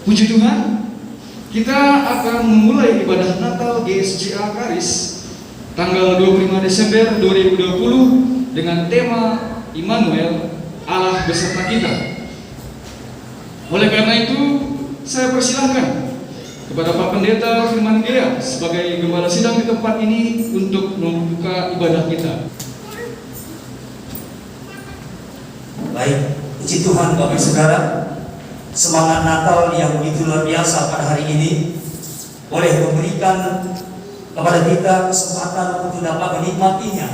Puji Tuhan, kita akan memulai ibadah Natal GSJA Karis tanggal 25 Desember 2020 dengan tema Immanuel, Allah beserta kita. Oleh karena itu, saya persilahkan kepada Pak Pendeta Firman Gea sebagai gembala sidang di tempat ini untuk membuka ibadah kita. Baik, puji Tuhan Bapak Saudara. Semangat Natal yang begitu luar biasa pada hari ini boleh memberikan kepada kita kesempatan untuk dapat menikmatinya.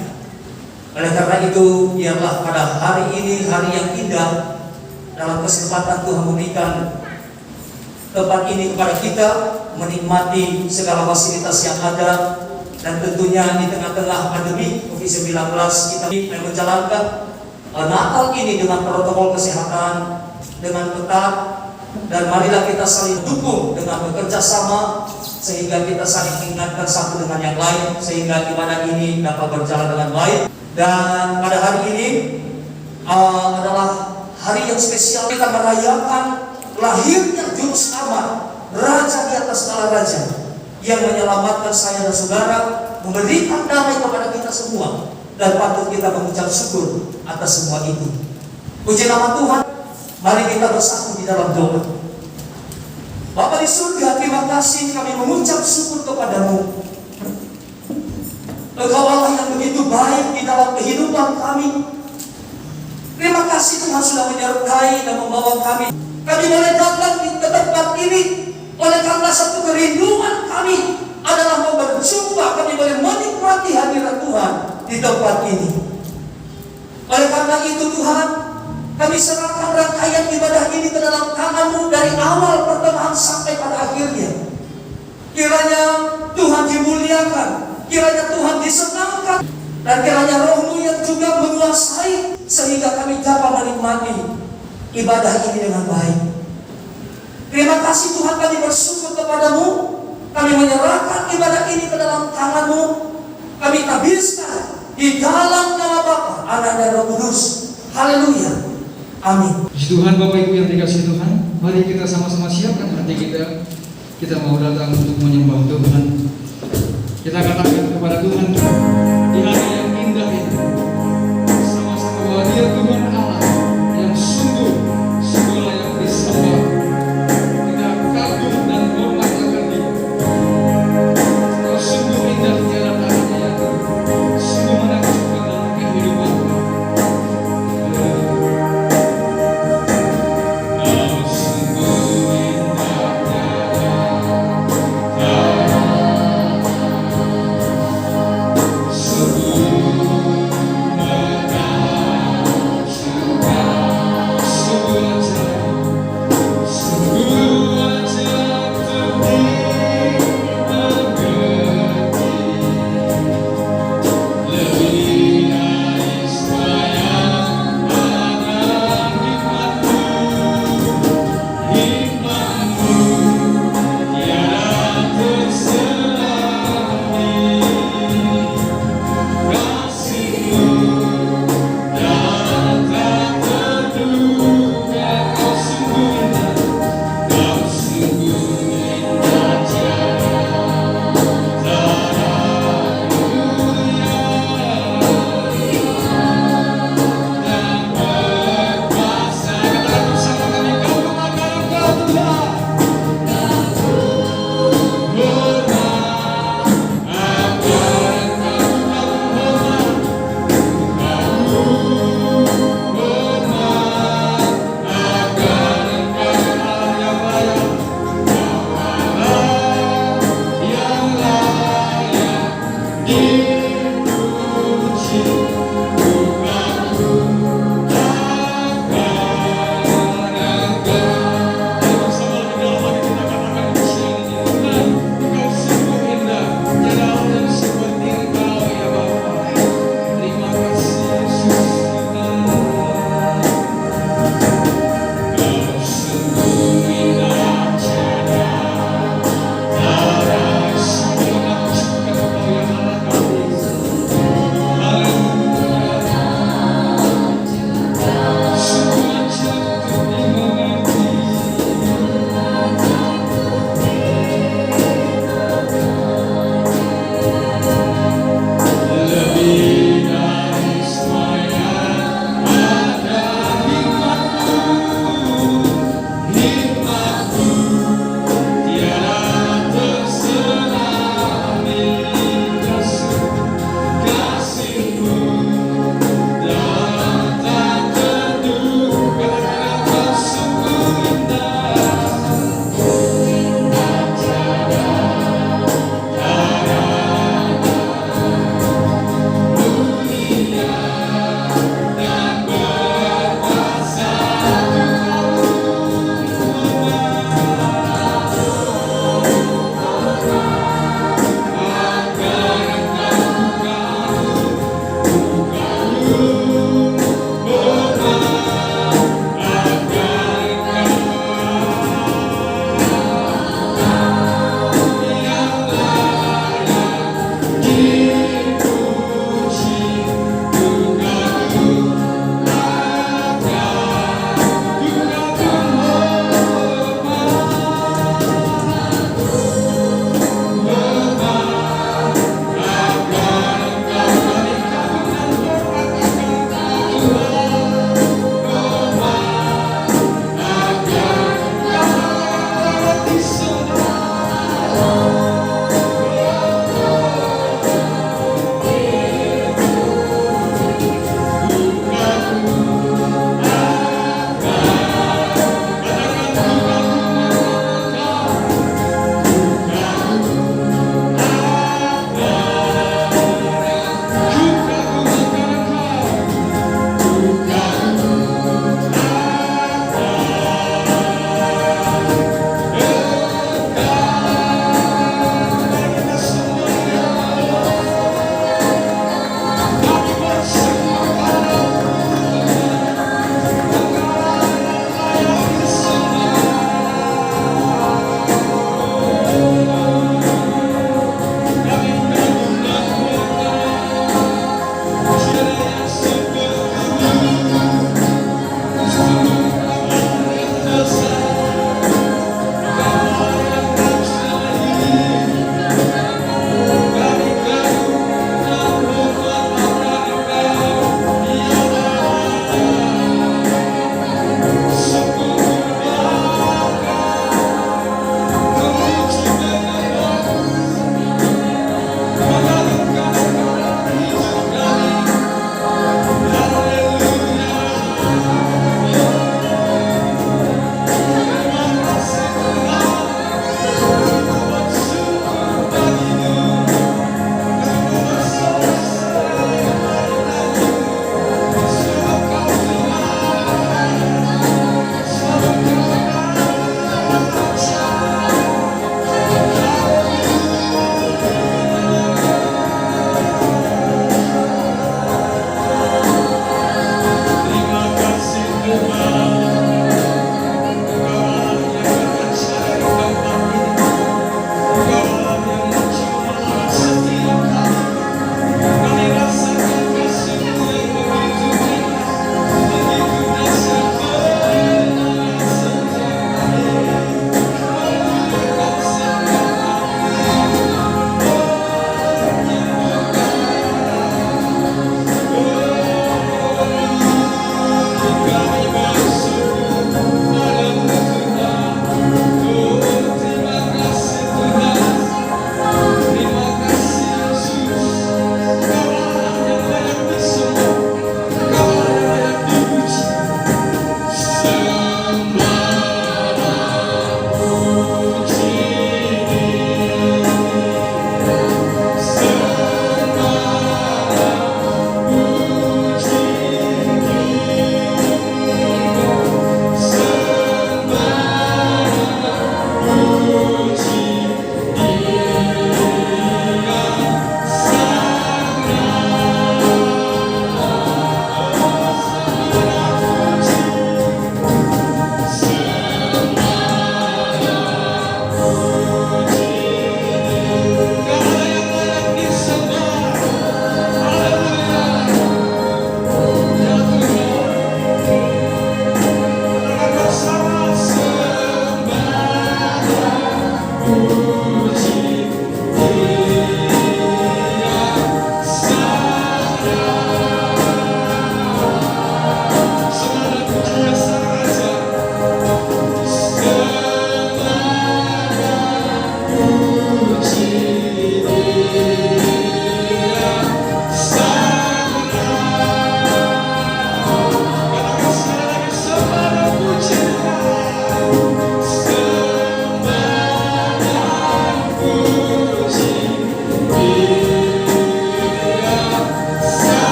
Oleh karena itu, biarlah pada hari ini, hari yang indah, dalam kesempatan Tuhan memberikan tempat ini kepada kita, menikmati segala fasilitas yang ada, dan tentunya di tengah-tengah pandemi COVID-19 kita menjalankan Natal ini dengan protokol kesehatan, dengan ketat, dan marilah kita saling dukung dengan bekerja sama sehingga kita saling mengingatkan satu dengan yang lain sehingga ibadah ini dapat berjalan dengan baik. Dan pada hari ini adalah hari yang spesial, kita merayakan lahirnya Juru Selamat, Raja di atas segala raja, yang menyelamatkan saya dan saudara, memberikan damai kepada kita semua, dan patut kita mengucap syukur atas semua itu. Puji nama Tuhan. Mari kita bersatu di dalam doa. Bapa di surga, terima kasih kami mengucap syukur kepadamu. Engkau Allah yang begitu baik di dalam kehidupan kami. Terima kasih Tuhan sudah menyertai dan membawa kami. Kami boleh datang ke tempat ini oleh karena satu kerinduan kami adalah mau berjumpa. Kami boleh menikmati hadirat Tuhan di tempat ini. Oleh karena itu Tuhan, kami serahkan rangkaian ibadah ini ke dalam tangan-Mu dari awal pertengahan sampai pada akhirnya. Kiranya Tuhan dimuliakan, kiranya Tuhan disenangkan, dan kiranya Roh-Mu yang juga menguasai sehingga kami dapat menikmati ibadah ini dengan baik. Terima kasih Tuhan, kami bersyukur kepadamu. Kami menyerahkan ibadah ini ke dalam tangan-Mu. Kami tabiskan di dalam nama Bapa, Anak dan Roh Kudus. Haleluya. Amin. Puji Tuhan Bapak Ibu yang dikasihi Tuhan, mari kita sama-sama siapkan hati kita. Kita mau datang untuk menyembah Tuhan. Kita katakan kepada Tuhan, di hari yang indah ini, sama-sama bahwa Dia Tuhan Allah yang sungguh layak disembah. Kita kagum dan hormat akan Dia. Kau sungguh indah tiada tandingan ya Tuhan, sungguh menakjubkan dalam kehidupan.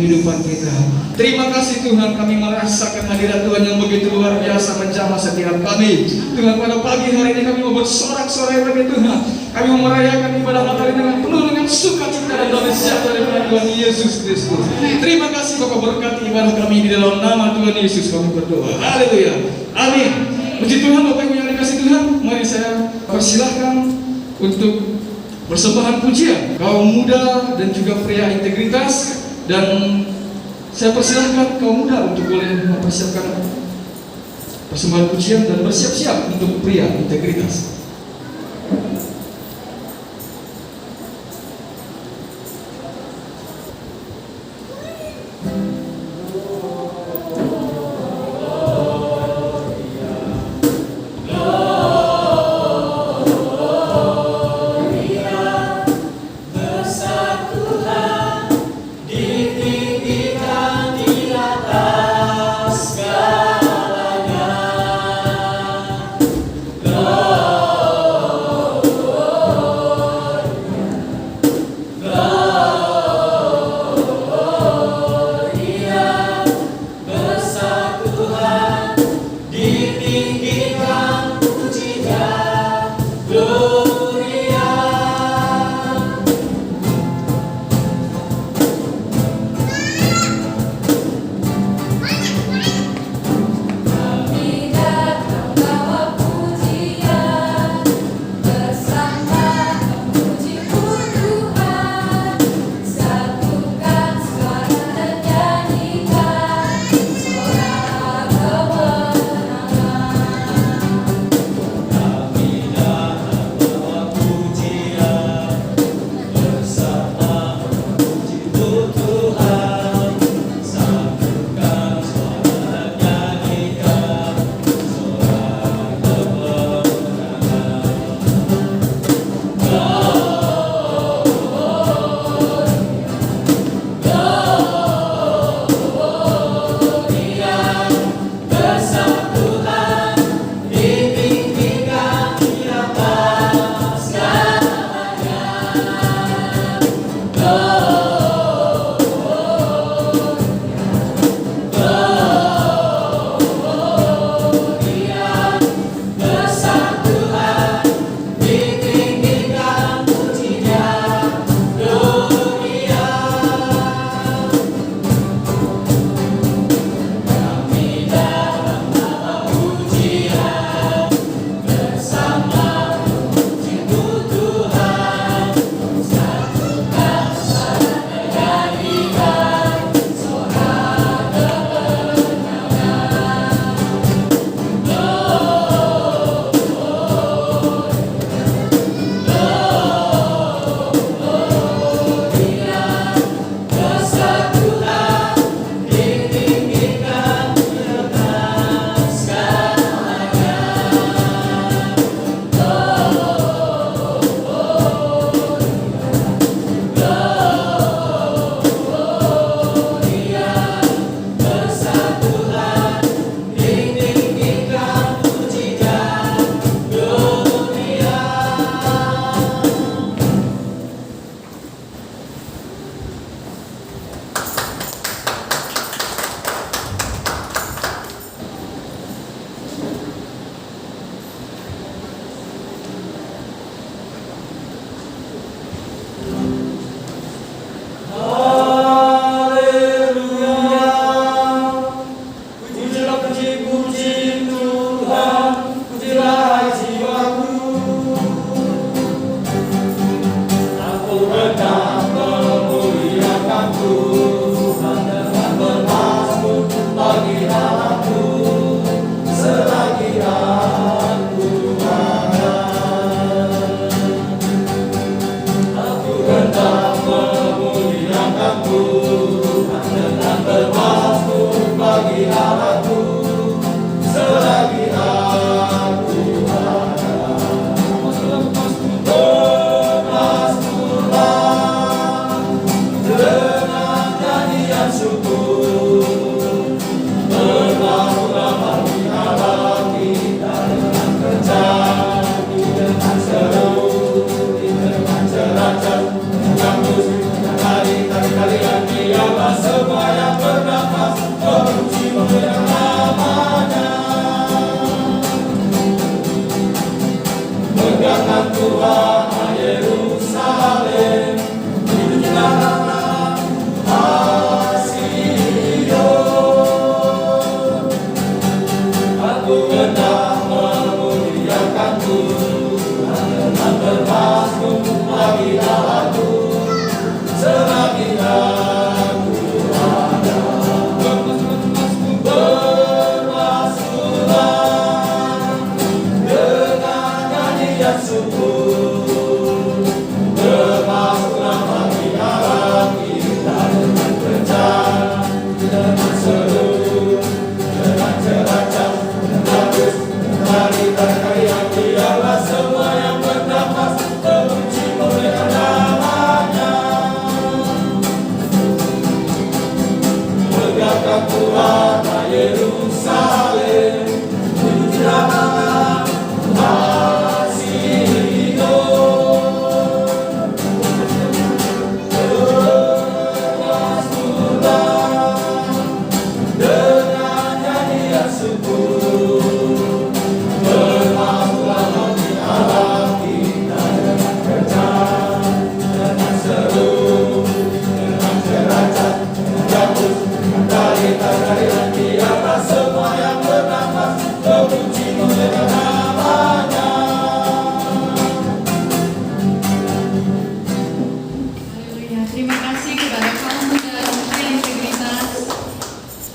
kehidupan kita. Terima kasih Tuhan, kami merasakan hadirat Tuhan yang begitu luar biasa menjamah setiap kami. Tuhan, pada pagi hari ini kami mau bersorak-sorai bagi Tuhan. Kami mau merayakan ibadah Natal dengan penuh dengan sukacita dan damai sejahtera dari Tuhan Yesus Kristus. Terima kasih Bapak, berkati ibadah kami di dalam nama Tuhan Yesus kami berdoa. Haleluya. Amin. Puji Tuhan, Bapak Ibu yang dikasihi Tuhan, mari saya persilahkan untuk persembahan pujian kaum muda dan juga pria integritas, dan saya persilahkan kaum muda untuk boleh mempersiapkan persembahan pujian dan bersiap-siap untuk pria integritas.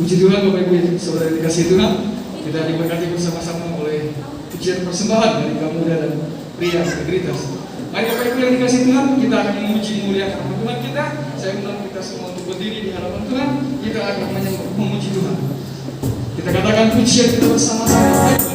Puji Tuhan Bapak Ibu Saudara dikasih Tuhan, kita diberkati bersama-sama oleh pujian persembahan dari kaum muda dan pria integritas. Mari Bapak Ibu yang dikasih Tuhan, kita akan memuji muliakan nama Tuhan kita. Saya undang kita semua untuk berdiri di hadapan Tuhan. Kita akan memuji Tuhan. Kita katakan pujian kita bersama-sama.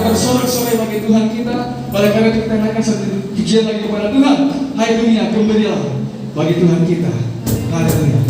Bersorak-sorai bagi Tuhan kita. Oleh karena itu kita naikkan satu pujian lagi kepada Tuhan. Hai dunia, gembirilah bagi Tuhan kita. Haleluya.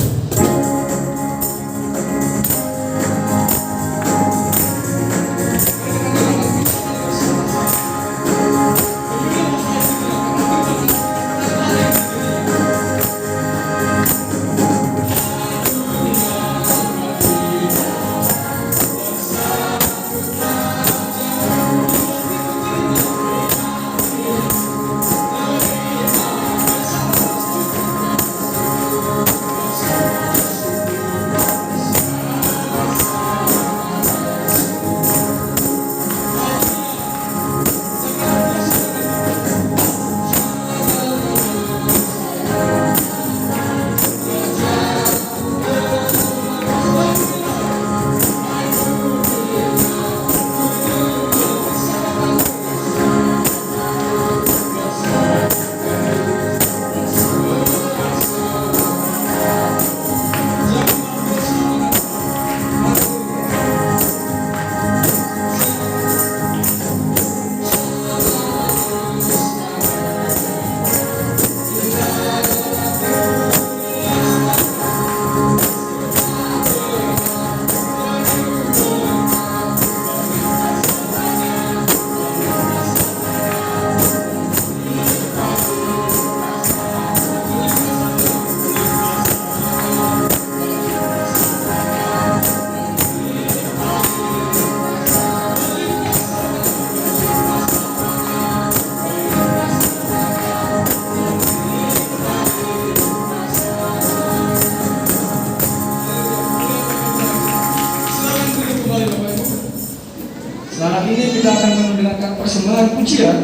Saat ini kita akan mendengarkan persembahan pujian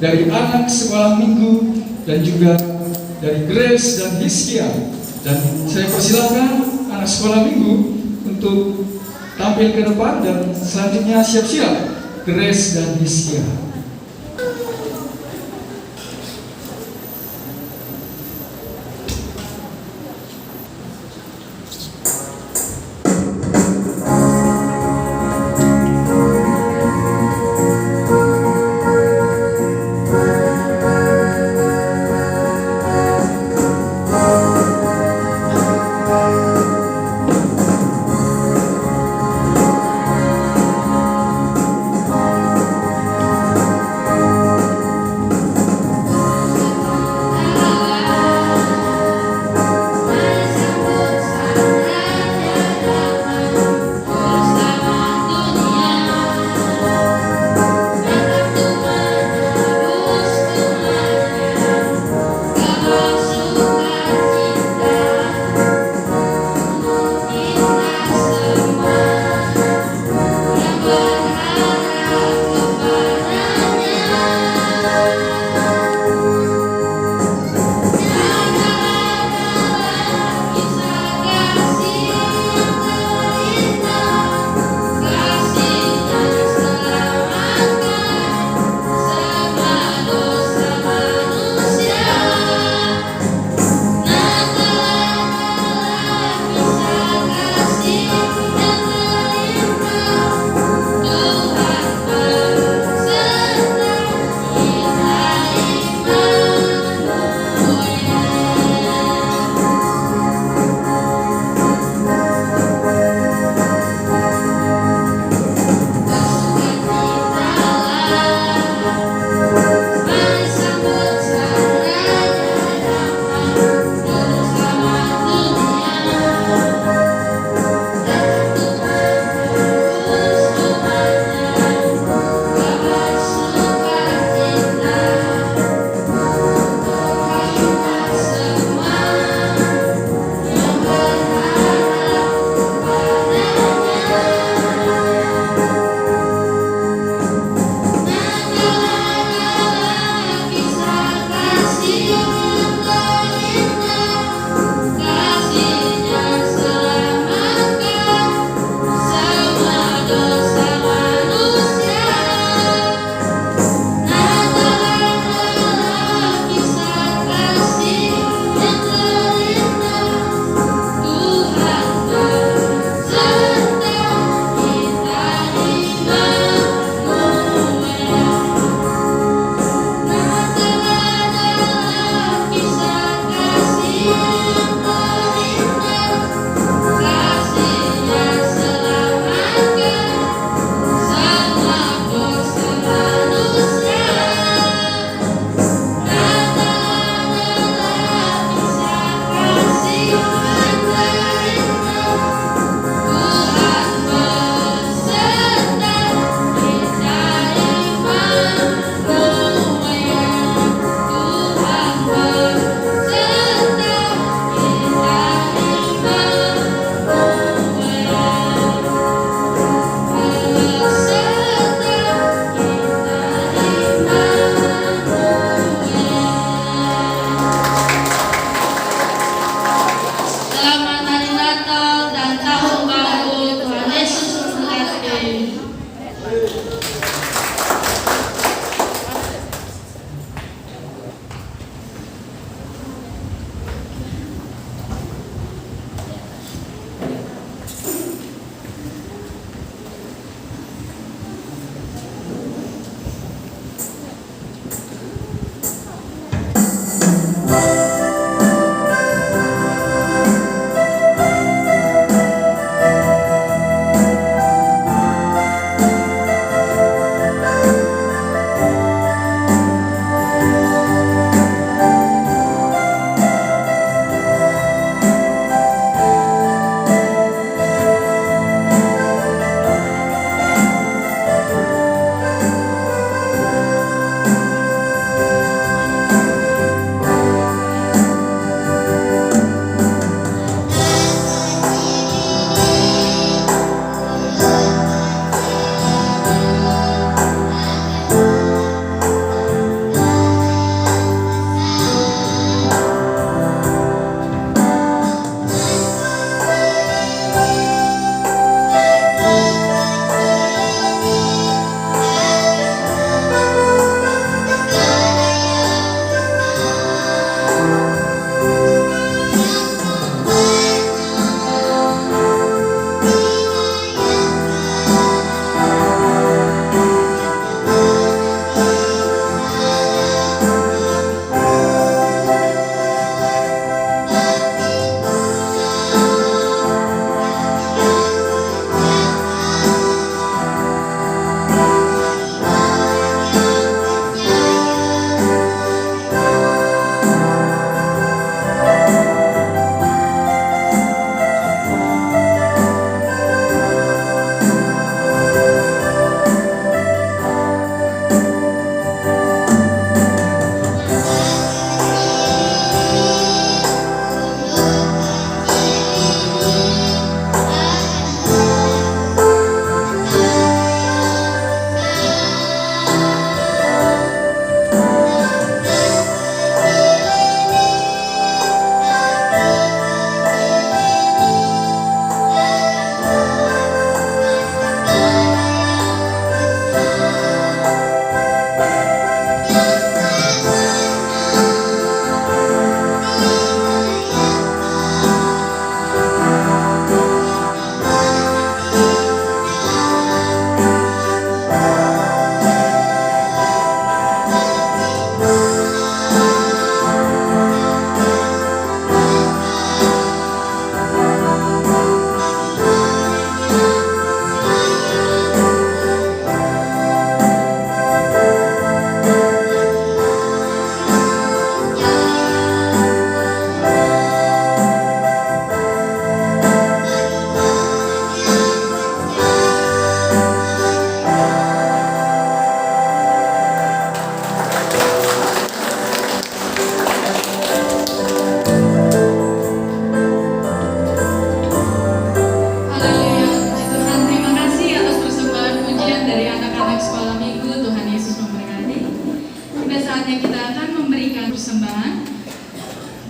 dari anak sekolah minggu dan juga dari Grace dan Hiskia. Dan saya persilakan anak sekolah minggu untuk tampil ke depan dan selanjutnya siap-siap Grace dan Hiskia.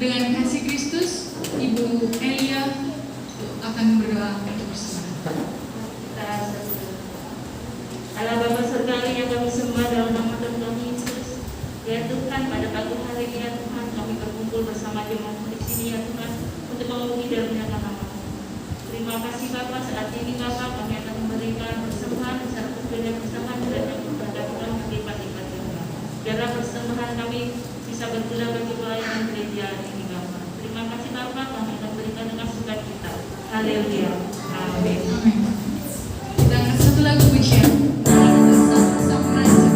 Dengan kasih Kristus, Ibu Elia akan berdoa untuk persembahan. Allah Bapa Surgawi yang kami sembah dalam nama Tuhan kami Yesus. Ya Tuhan, pada pagi hari ini ya Tuhan, kami berkumpul bersama jemaat di sini ya Tuhan, untuk memuji dan menyatakan nama-Mu. Terima kasih Bapa, saat ini Bapa kami akan memberikan persembahan secara berbeda persembahan dan yang berkata Tuhan berlipat-lipat ya Tuhan. Biarlah persembahan kami bisa berguna bagi pelayanan gereja ini Bapa. Terima kasih Bapa, kami akan berikan dengan sukacita. Haleluya. Amin. Amin. Kita angkat satu lagu pujian. Sang Raja.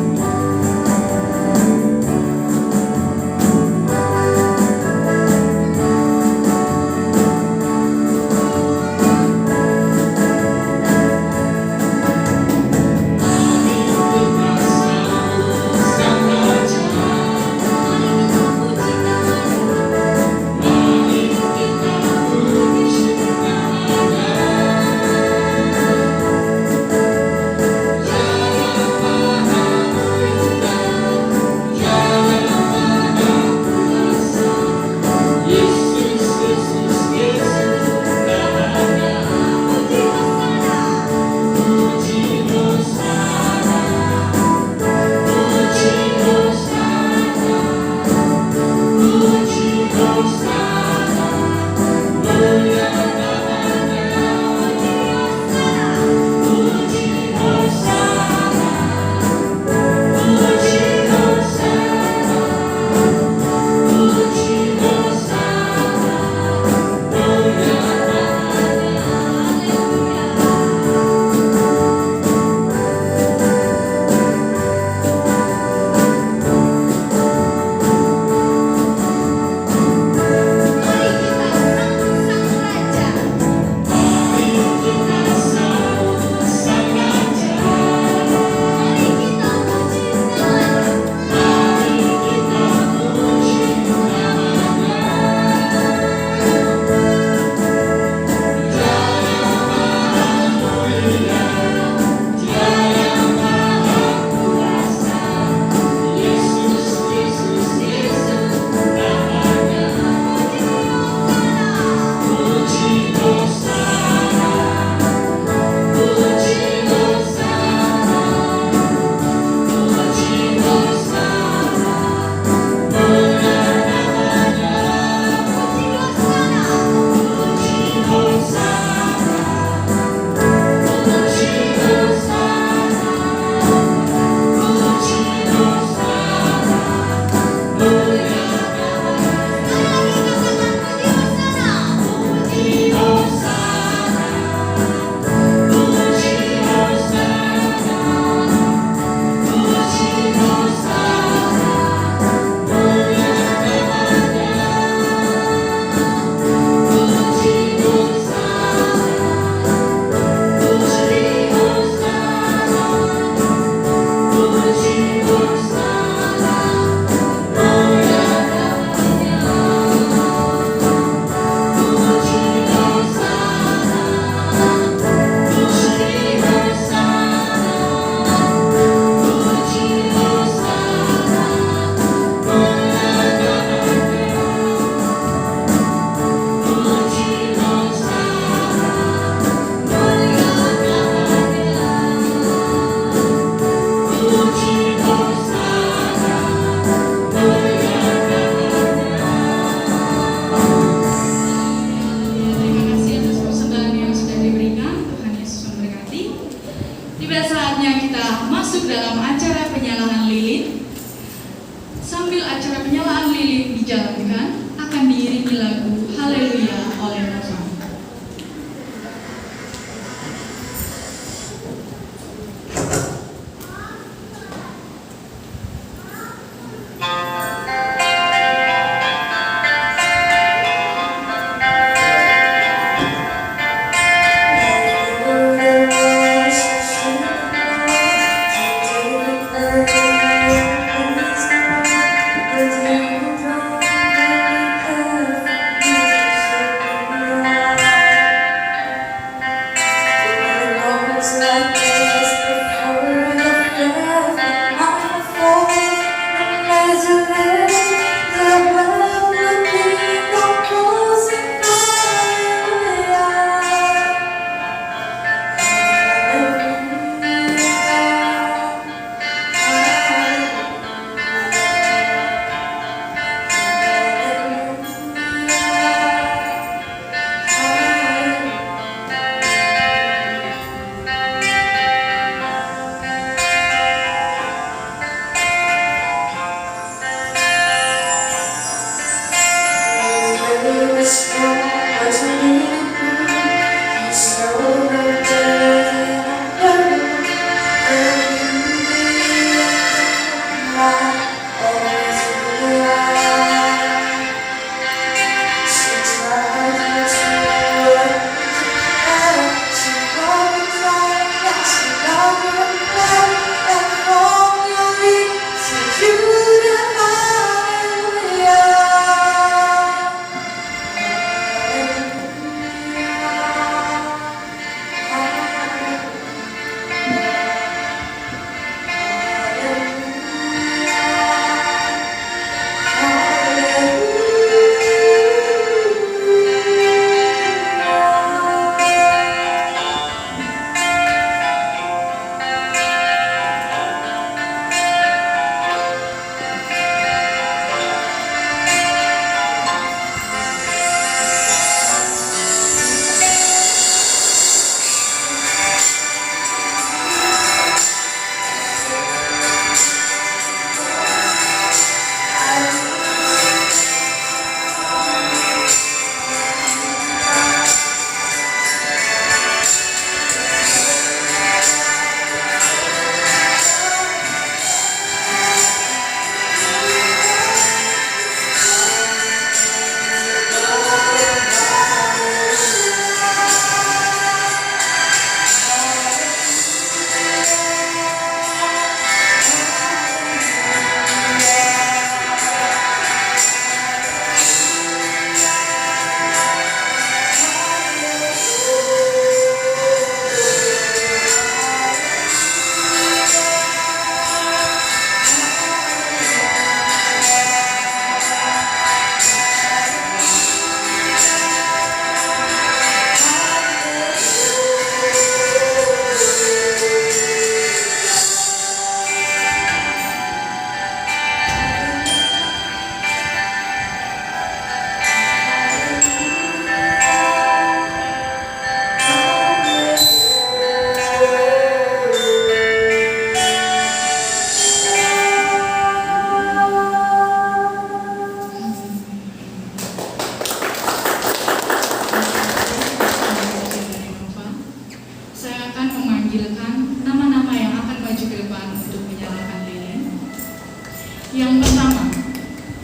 Yang pertama,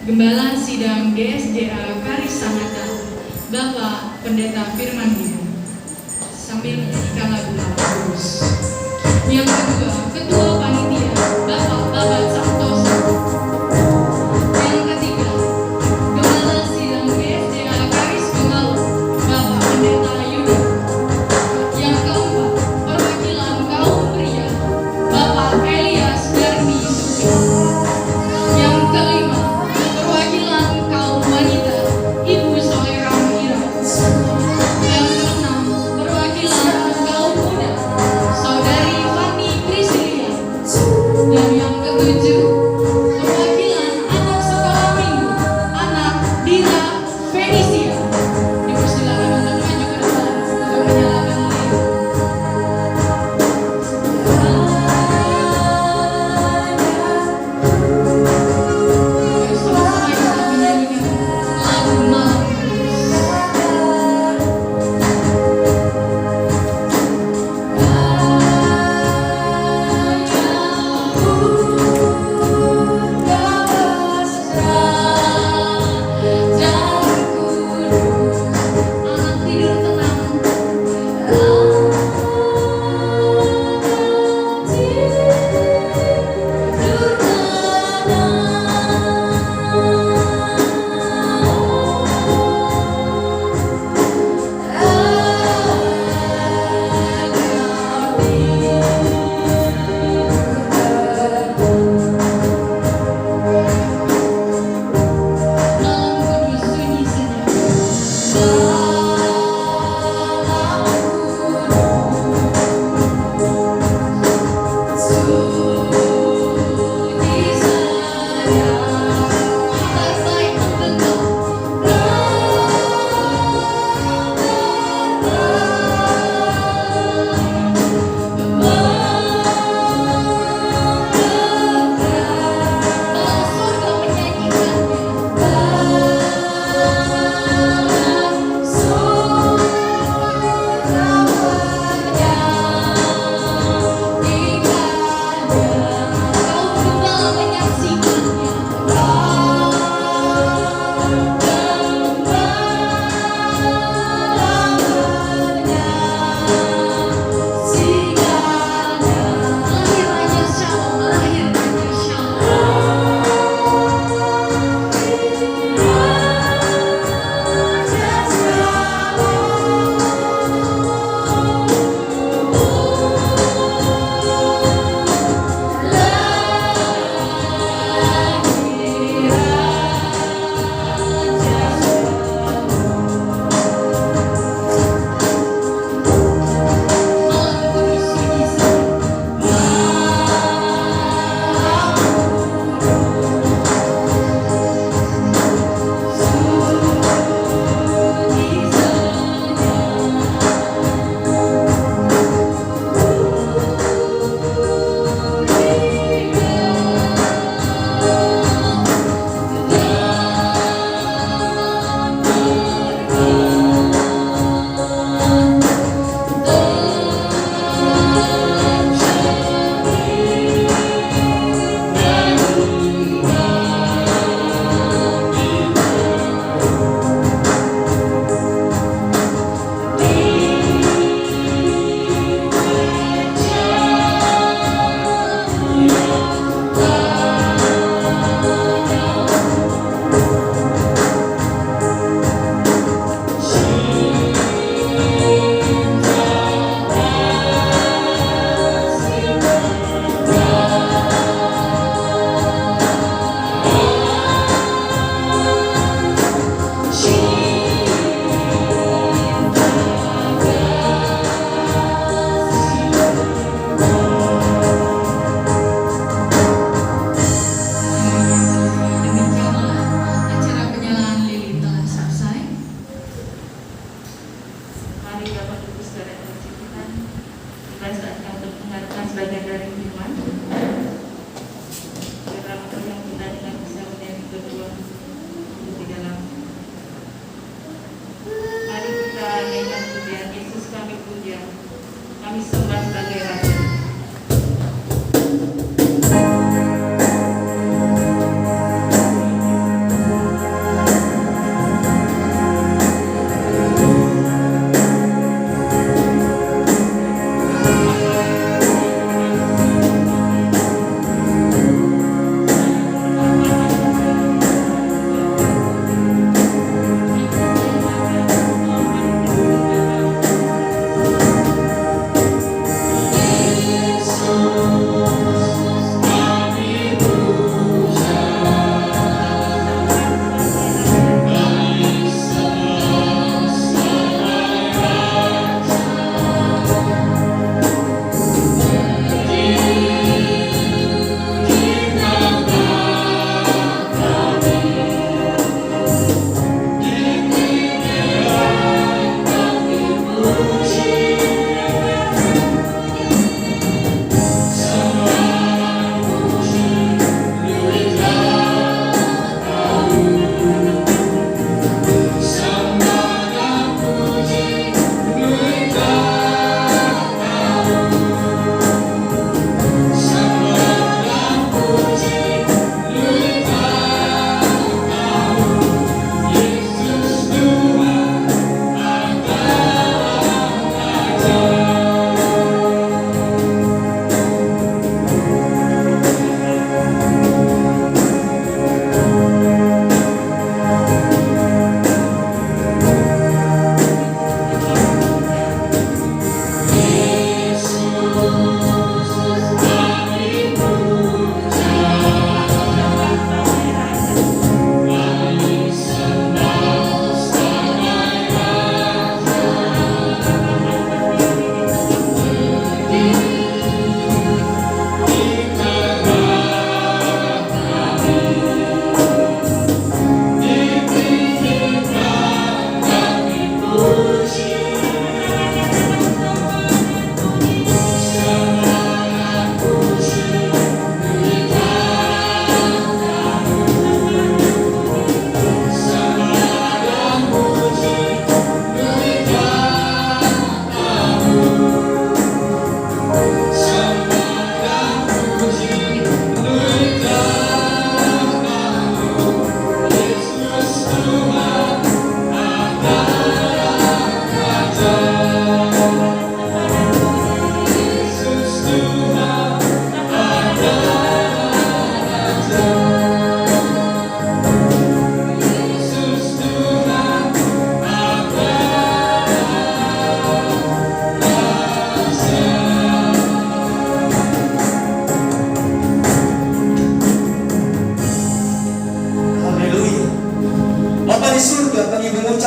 Gembala Sidang GSDA Karis Sanata, Bapak Pendeta Firman Gino, sambil menyanyikan lagu Kudus. Yang kedua, Ketua Panitia Bapak Babat Santoso. Yang ketiga, Gembala Sidang GSDA Karis Bengalo, Bapak Pendeta Yuda. Yang keempat, perwakilan kaum pria Bapak Elias Darmi Sufi. Yang kelima, perwakilan kaum wanita Ibu Solera Mira. Yang keenam, perwakilan kaum muda Saudari Fani Priscilia. Dan yang ketujuh, perwakilan anak sekolah minggu anak Dira Felicia. Dipersilakan untuk maju ke depan untuk menyalakan lilin. Bersama-sama kita menyanyikan lagu Malam Kudus. Ku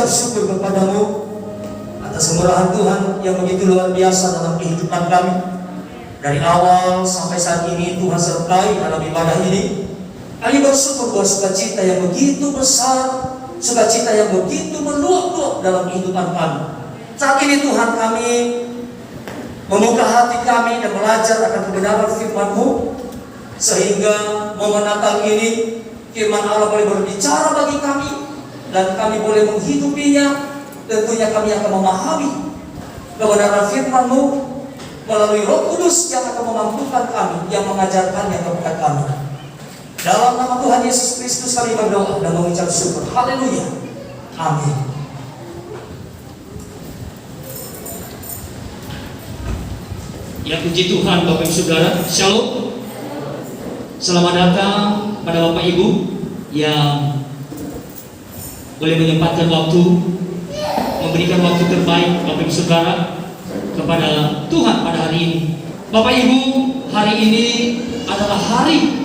mengucap syukur kepadamu atas kemurahan Tuhan yang begitu luar biasa dalam kehidupan kami. Dari awal sampai saat ini Tuhan sertai dalam ibadah ini. Kami bersyukur bahwa sukacita yang begitu besar, sukacita yang begitu meluap-luap dalam kehidupan kami. Saat ini Tuhan, kami membuka hati kami dan belajar akan kebenaran firman-Mu, sehingga momen Natal ini firman Allah boleh berbicara bagi kami dan kami boleh menghidupinya. Tentunya kami akan memahami kebenaran firman-Mu melalui Roh Kudus yang akan memampukan kami, yang mengajarkannya kepada kami. Dalam nama Tuhan Yesus Kristus kami berdoa dan mengucap syukur. Haleluya. Amin. Ya, puji Tuhan Bapak Ibu Saudara. Shalom. Selamat datang pada Bapak Ibu yang boleh menyempatkan waktu, memberikan waktu terbaik Bapak Ibu Saudara kepada Tuhan pada hari ini. Bapak Ibu, hari ini adalah hari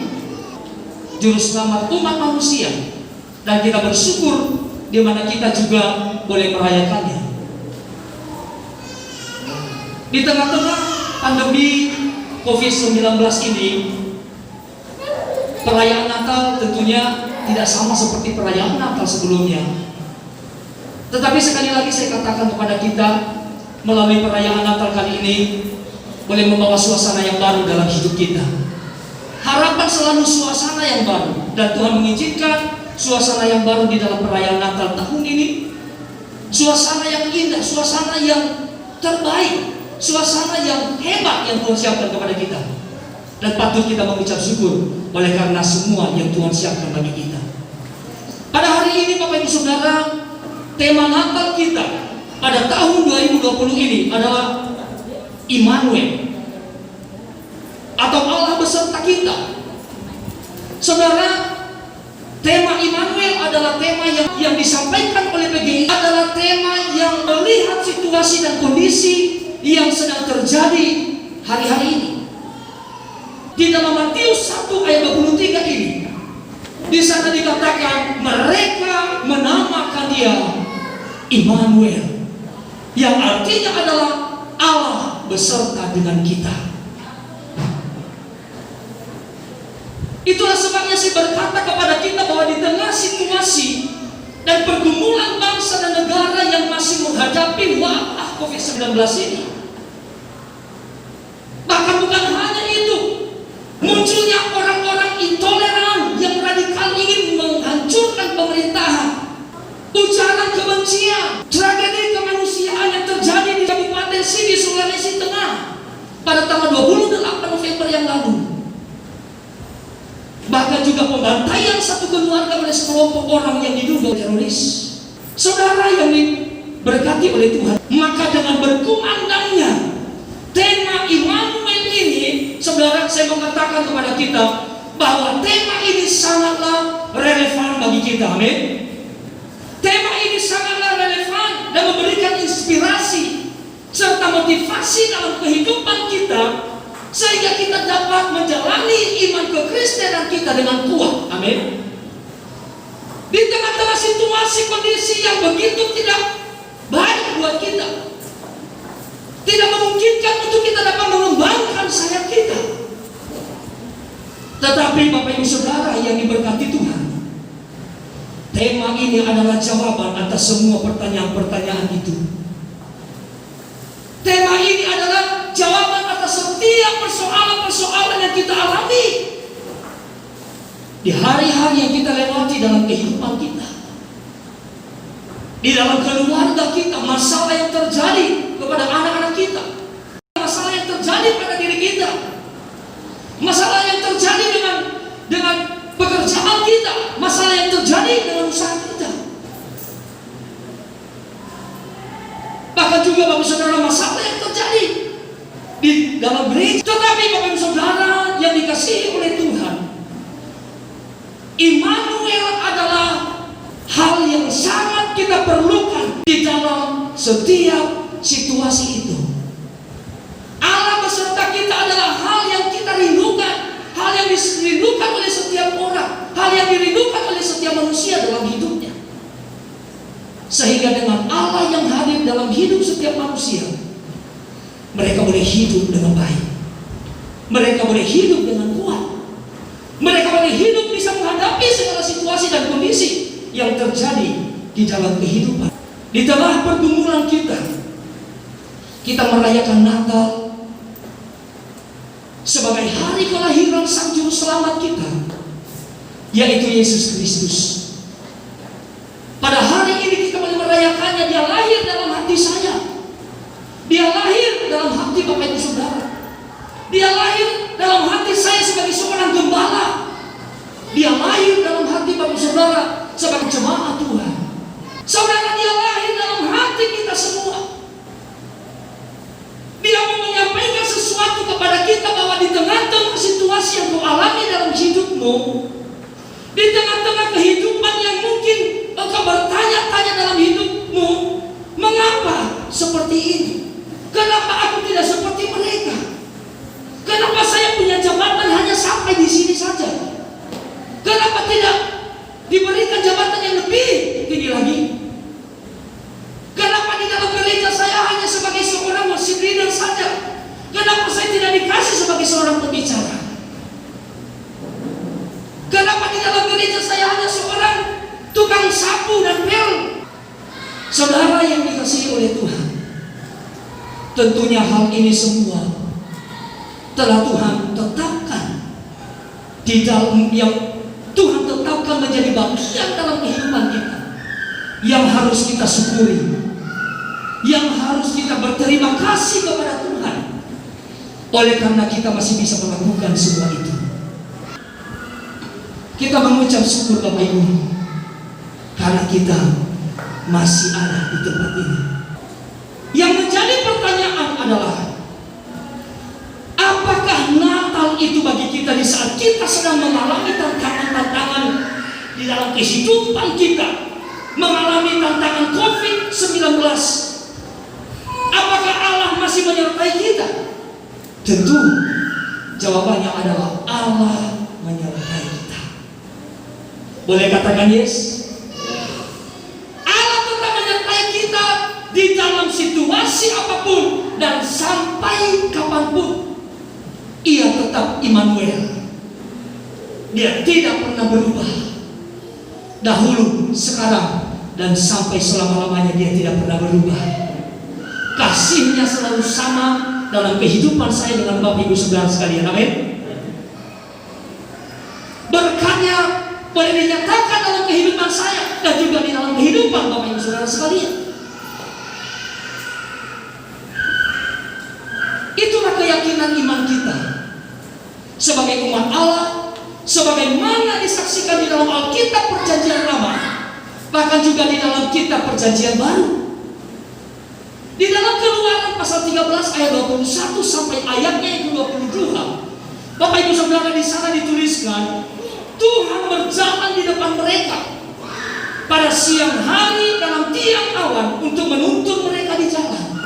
Juru Selamat umat manusia, dan kita bersyukur di mana kita juga boleh merayakannya. Di tengah-tengah pandemi COVID-19 ini, perayaan Natal tentunya tidak sama seperti perayaan Natal sebelumnya. Tetapi sekali lagi saya katakan kepada kita, melalui perayaan Natal kali ini boleh membawa suasana yang baru dalam hidup kita. Harapan selalu suasana yang baru, dan Tuhan mengizinkan suasana yang baru di dalam perayaan Natal tahun ini. Suasana yang indah, suasana yang terbaik, suasana yang hebat yang Tuhan siapkan kepada kita. Dan patut kita mengucap syukur oleh karena semua yang Tuhan siapkan bagi kita. Pada hari ini Bapak Ibu Saudara, tema Natal kita pada tahun 2020 ini adalah Immanuel, atau Allah beserta kita. Saudara, tema Immanuel adalah tema yang disampaikan oleh PGI, adalah tema yang melihat situasi dan kondisi yang sedang terjadi hari-hari ini. Di dalam Matius 1 ayat 23 ini, di sana dikatakan mereka menamakan dia Immanuel, yang artinya adalah Allah beserta dengan kita. Itulah sebabnya saya berkata kepada kita bahwa di tengah situasi dan pergumulan bangsa dan negara yang masih menghadapi wabah COVID-19 ini, bahkan bukan hanya itu, munculnya orang-orang intoleran yang radikal ingin menghancurkan pemerintahan, ujaran kebencian, tragedi kemanusiaan yang terjadi di Kabupaten Sigi, Sulawesi Tengah pada tanggal 28 November yang lalu. Bahkan juga pembantaian satu keluarga oleh sekelompok orang yang diduga teroris. Saudara yang diberkati oleh Tuhan, maka dengan berkumandangnya tema Immanuel ini, saudara, saya mengatakan kepada kita bahwa tema ini sangatlah relevan bagi kita. Amin. Tema ini sangatlah relevan dan memberikan inspirasi serta motivasi dalam kehidupan kita, sehingga kita dapat menjalani iman kekristenan kita dengan kuat. Amin. Di tengah-tengah situasi kondisi yang begitu tidak baik buat kita, tidak memungkinkan untuk kita dapat mengembangkan sayap kita. Tetapi Bapak Ibu Saudara yang diberkati Tuhan, tema ini adalah jawaban atas semua pertanyaan-pertanyaan itu. Tema ini adalah jawaban atas setiap persoalan-persoalan yang kita alami di hari-hari yang kita lewati dalam kehidupan kita, di dalam keluarga kita, masalah yang terjadi kepada anak-anak kita, masalah yang terjadi pada diri kita, masalah yang terjadi dengan pekerjaan kita, masalah yang terjadi dengan usaha kita. Bahkan juga Bapak Saudara, masalah yang terjadi di dalam gereja. Tetapi Bapak Saudara yang dikasihi oleh Tuhan, Immanuel adalah hal yang sangat kita perlukan di dalam setiap situasi itu. Allah beserta kita adalah hal yang kita rindukan, hal yang dirindukan oleh setiap orang, hal yang dirindukan oleh setiap manusia dalam hidupnya. Sehingga dengan Allah yang hadir dalam hidup setiap manusia, mereka boleh hidup dengan baik. Mereka boleh hidup dengan kuat. Mereka boleh hidup bisa menghadapi segala situasi dan kondisi yang terjadi di dalam kehidupan. Di tengah pergumulan kita merayakan Natal sebagai hari kelahiran Sang Juru Selamat kita, yaitu Yesus Kristus. Pada hari ini kita boleh merayakannya. Dia lahir dalam hati saya. Dia lahir dalam hati Bapak Ibu Saudara. Dia lahir dalam hati saya sebagai seorang gembala. Dia lahir dalam hati Bapak Ibu Saudara sebagai jemaat Tuhan. Saudara, dia lahir dalam hati kita semua. Dia mau menyampaikan sesuatu kepada kita bahwa di tengah-tengah situasi yang kau alami dalam hidupmu, di tengah-tengah kehidupan yang mungkin engkau bertanya-tanya dalam hidupmu, mengapa seperti ini? Kenapa aku tidak seperti mereka? Kenapa saya punya jabatan hanya sampai di sini saja? Kenapa tidak diberikan jabatan yang lebih tinggi lagi? Kenapa di dalam gereja saya hanya sebagai seorang worship leader saja? Kenapa saya tidak dikasih sebagai seorang pembicara? Kenapa di dalam gereja saya hanya seorang tukang sapu dan pel? Saudara yang dikasihi oleh Tuhan, tentunya hal ini semua telah Tuhan tetapkan di dalam yang Tuhan tetapkan menjadi bagian dalam kehidupan kita, yang harus kita syukuri, yang harus kita berterima kasih kepada Tuhan, oleh karena kita masih bisa melakukan semua itu. Kita mengucap syukur Bapak Ibu karena kita masih ada di tempat ini. Yang menjadi pertanyaan adalah, apakah Natal itu bagi kita di saat kita sedang mengalami tantangan-tantangan di dalam kehidupan kita, mengalami tantangan COVID-19? Apakah Allah masih menyertai kita? Tentu jawabannya adalah Allah menyertai kita. Boleh katakan yes? Allah tetap menyertai kita di dalam situasi apapun dan sampai kapanpun. Ia tetap Immanuel. Dia tidak pernah berubah. Dahulu, sekarang, dan sampai selama-lamanya dia tidak pernah berubah. Kasihnya selalu sama dalam kehidupan saya dengan Bapak Ibu Saudara sekalian. Amin. Berkatnya boleh dinyatakan dalam kehidupan saya dan juga di dalam kehidupan Bapak Ibu Saudara sekalian. Itulah keyakinan iman kita sebagai umat Allah, sebagaimana disaksikan di dalam Alkitab Perjanjian Lama, bahkan juga di dalam kitab Perjanjian Baru. Di dalam Keluaran pasal 13 ayat 21 sampai ayatnya yang ke-22, Bapak Ibu Saudara, di sana dituliskan, Tuhan berjalan di depan mereka pada siang hari dalam tiang awan untuk menuntun mereka di jalan,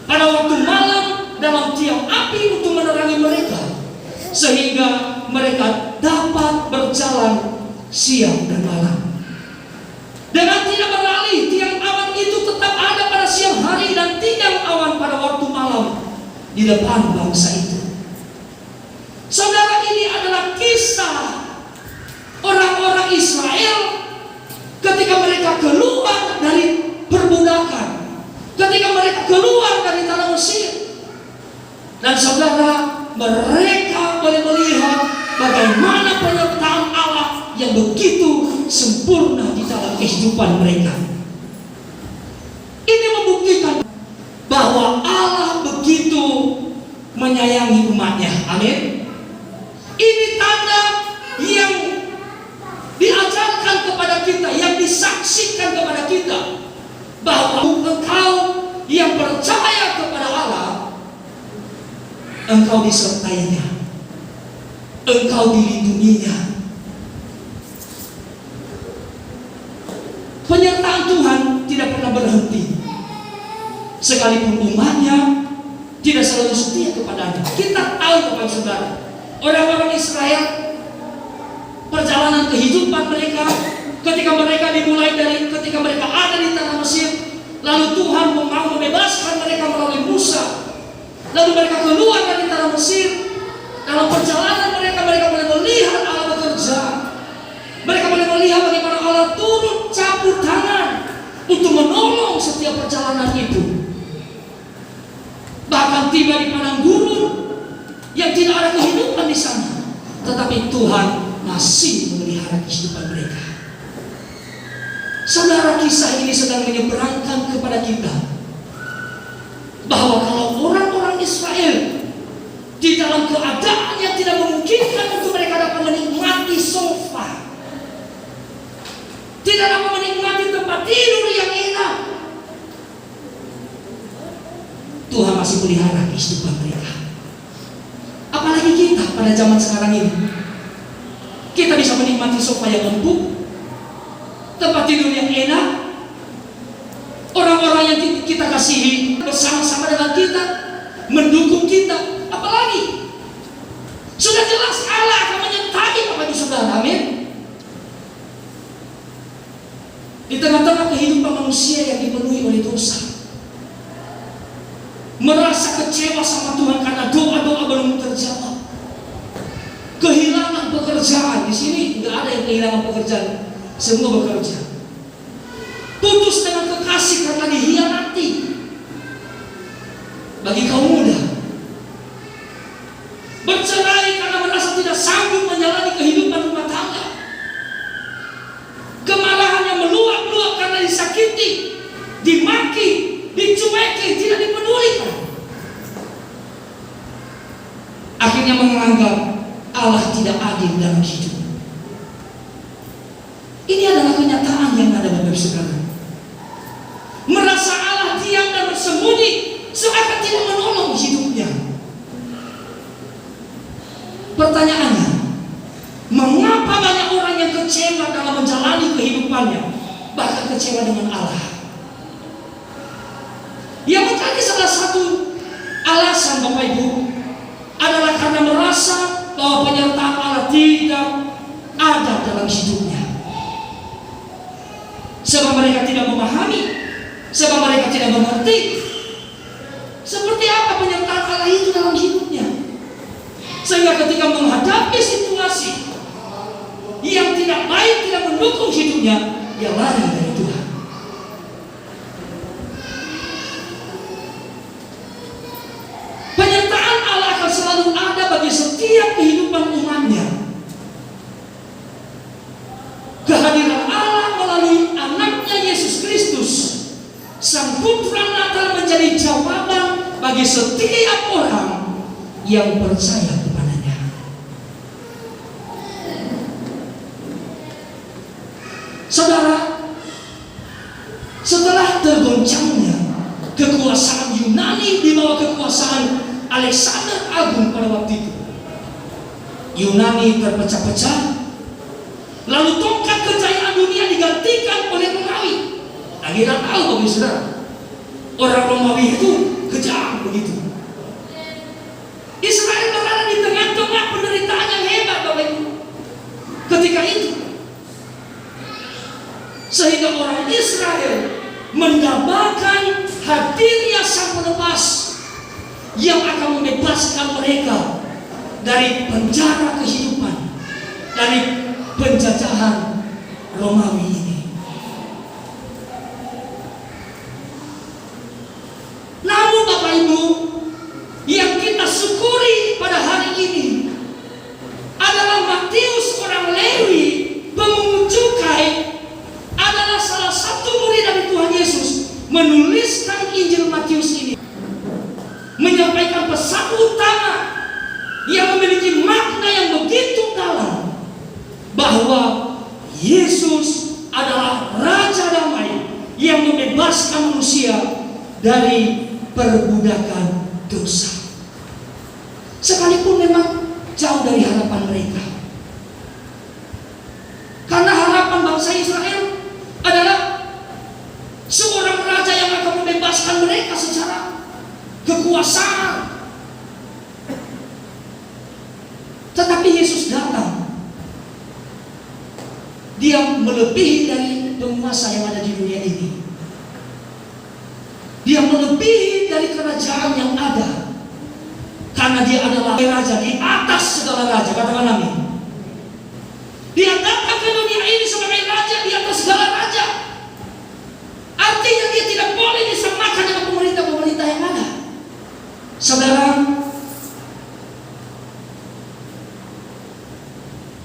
pada waktu malam dalam tiang api untuk menerangi mereka, sehingga mereka dapat berjalan siang dan malam. Dengan tidak beralih, tiang awan itu tetap ada pada siang hari dan tiang awan pada waktu malam di depan bangsa itu. Saudara, ini adalah kisah orang-orang Israel ketika mereka keluar dari perbudakan, ketika mereka keluar dari tanah Mesir. Dan saudara, mereka boleh melihat bagaimana penyertaan Allah yang begitu sempurna di dalam kehidupan mereka. Ini membuktikan bahwa Allah begitu menyayangi umatnya. Amin. Ini tanda yang diajarkan kepada kita, yang disaksikan kepada kita, bahwa engkau yang percaya kepada Allah, engkau disertainya, engkau dilindunginya. Penyertaan Tuhan tidak pernah berhenti, sekalipun umatnya tidak selalu setia kepadanya. Kita tahu Bapak Saudara, orang-orang Israel, perjalanan kehidupan mereka ketika mereka ada di tanah Mesir, lalu Tuhan mau membebaskan mereka melalui Musa. Lalu mereka keluar dari tanah Mesir. Dalam perjalanan mereka boleh melihat Allah bekerja. Mereka boleh melihat bagaimana Allah turun campur tangan untuk menolong setiap perjalanan itu. Bahkan tiba di padang gurun yang tidak ada kehidupan di sana, tetapi Tuhan masih memelihara kehidupan mereka. Saudara, kisah ini sedang menyeberangkan kepada kita bahwa kalau orang-orang Israel di dalam keadaan yang tidak memungkinkan untuk mereka dapat menikmati sofa, tidak dapat menikmati tempat tidur yang enak, Tuhan masih pelihara kehidupan mereka. Apalagi kita pada zaman sekarang ini, kita bisa menikmati sofa yang empuk, tempat tidur yang enak, orang-orang yang kita kasihi bersama-sama dengan kita, mendukung kita. Apalagi sudah jelas Allah akan menyertai Bapak Ibu Saudara, amin. Di tengah-tengah kehidupan manusia yang dipenuhi oleh dosa, merasa kecewa sama Tuhan karena doa-doa belum terjawab, kehilangan pekerjaan. Di sini nggak ada yang kehilangan pekerjaan, semua bekerja. Putus dengan kekasih karena dihianati. Bagi kaum muda, bercerai karena merasa tidak sanggup menjalani kehidupan rumah tangga. Kemarahannya meluap-luap karena disakiti, dimaki, dicueki, tidak dipedulikan. Akhirnya menganggap Allah tidak adil dalam hidup. Ini adalah kenyataan yang ada Bapak Ibu Saudara. Merasa Allah diam dan bersembunyi, seakan tidak menolong hidupnya. Pertanyaannya, mengapa banyak orang yang kecewa dalam menjalani kehidupannya, bahkan kecewa dengan Allah? Yang menjadi salah satu alasan Bapak Ibu adalah karena merasa bahwa penyertaan Allah tidak ada dalam hidupnya. Sebab mereka tidak memahami, sebab mereka tidak mengerti seperti apa penyertaan Allah itu dalam hidupnya. Sehingga ketika menghadapi situasi yang tidak baik, tidak mendukung hidupnya, dia lari dari Tuhan. Penyertaan Allah akan selalu ada bagi setiap kehidupan umatnya. Kehadiran Allah melalui anaknya Yesus Kristus, Sang Putra Natal, menjadi jawaban bagi setiap orang yang percaya kepadanya. Saudara, setelah tergoncangnya kekuasaan Yunani di bawah kekuasaan Alexander Agung pada waktu itu, Yunani terpecah-pecah. Lalu tongkat kejayaan dunia digantikan oleh Romawi. Nah, kita tahu Bapak Ibu Saudara, orang Romawi itu kejam begitu. Israel berada di tengah-tengah penderitaan yang hebat Bapak Ibu ketika itu, sehingga orang Israel mendambakan hadirnya Sang Penebas yang akan membebaskan mereka dari penjara kehidupan, dari penjajahan Romawi ini. Namun Bapak Ibu, yang kita syukuri pada hari ini adalah Matius, orang Lewi, pemungut cukai, adalah salah satu murid dari Tuhan Yesus, menuliskan Injil Matius ini, menyampaikan pesan utama yang memiliki makna yang begitu dalam, bahwa Yesus adalah Raja Damai yang membebaskan manusia dari perbudakan dosa, sekalipun memang jauh dari harapan mereka. Karena harapan bangsa Israel adalah seorang raja yang akan membebaskan mereka secara kekuasaan. Tetapi Yesus datang dia melebihi dari penguasa yang ada di dunia ini. Dia melebihi dari kerajaan yang ada. Karena dia adalah raja di atas segala raja. Katakan amin. Dia datang ke dunia ini sebagai raja di atas segala raja. Artinya dia tidak boleh disamakan dengan pemerintah-pemerintah yang ada. Saudara,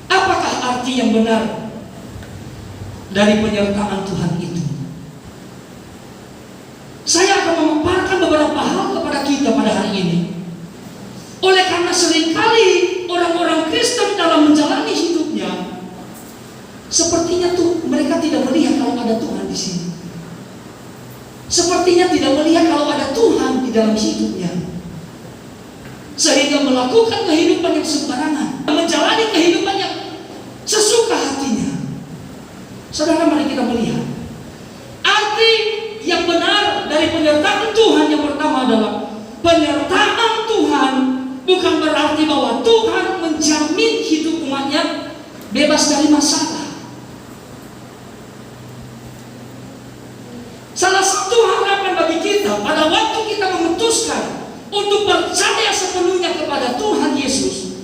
apakah arti yang benar dari penyertaan Tuhan itu? Saya akan memaparkan beberapa hal kepada kita pada hari ini. Oleh karena seringkali orang-orang Kristen dalam menjalani hidupnya, sepertinya tuh mereka tidak melihat kalau ada Tuhan di sini. Sepertinya tidak melihat kalau ada Tuhan di dalam hidupnya. Sehingga melakukan kehidupan yang sembarangan, menjalani kehidupan yang sesuka hatinya. Saudara, mari kita melihat arti yang benar dari penyertaan Tuhan. Yang pertama adalah penyertaan Tuhan bukan berarti bahwa Tuhan menjamin hidup umatnya bebas dari masalah. Salah satu harapan bagi kita pada waktu kita memutuskan untuk percaya sepenuhnya kepada Tuhan Yesus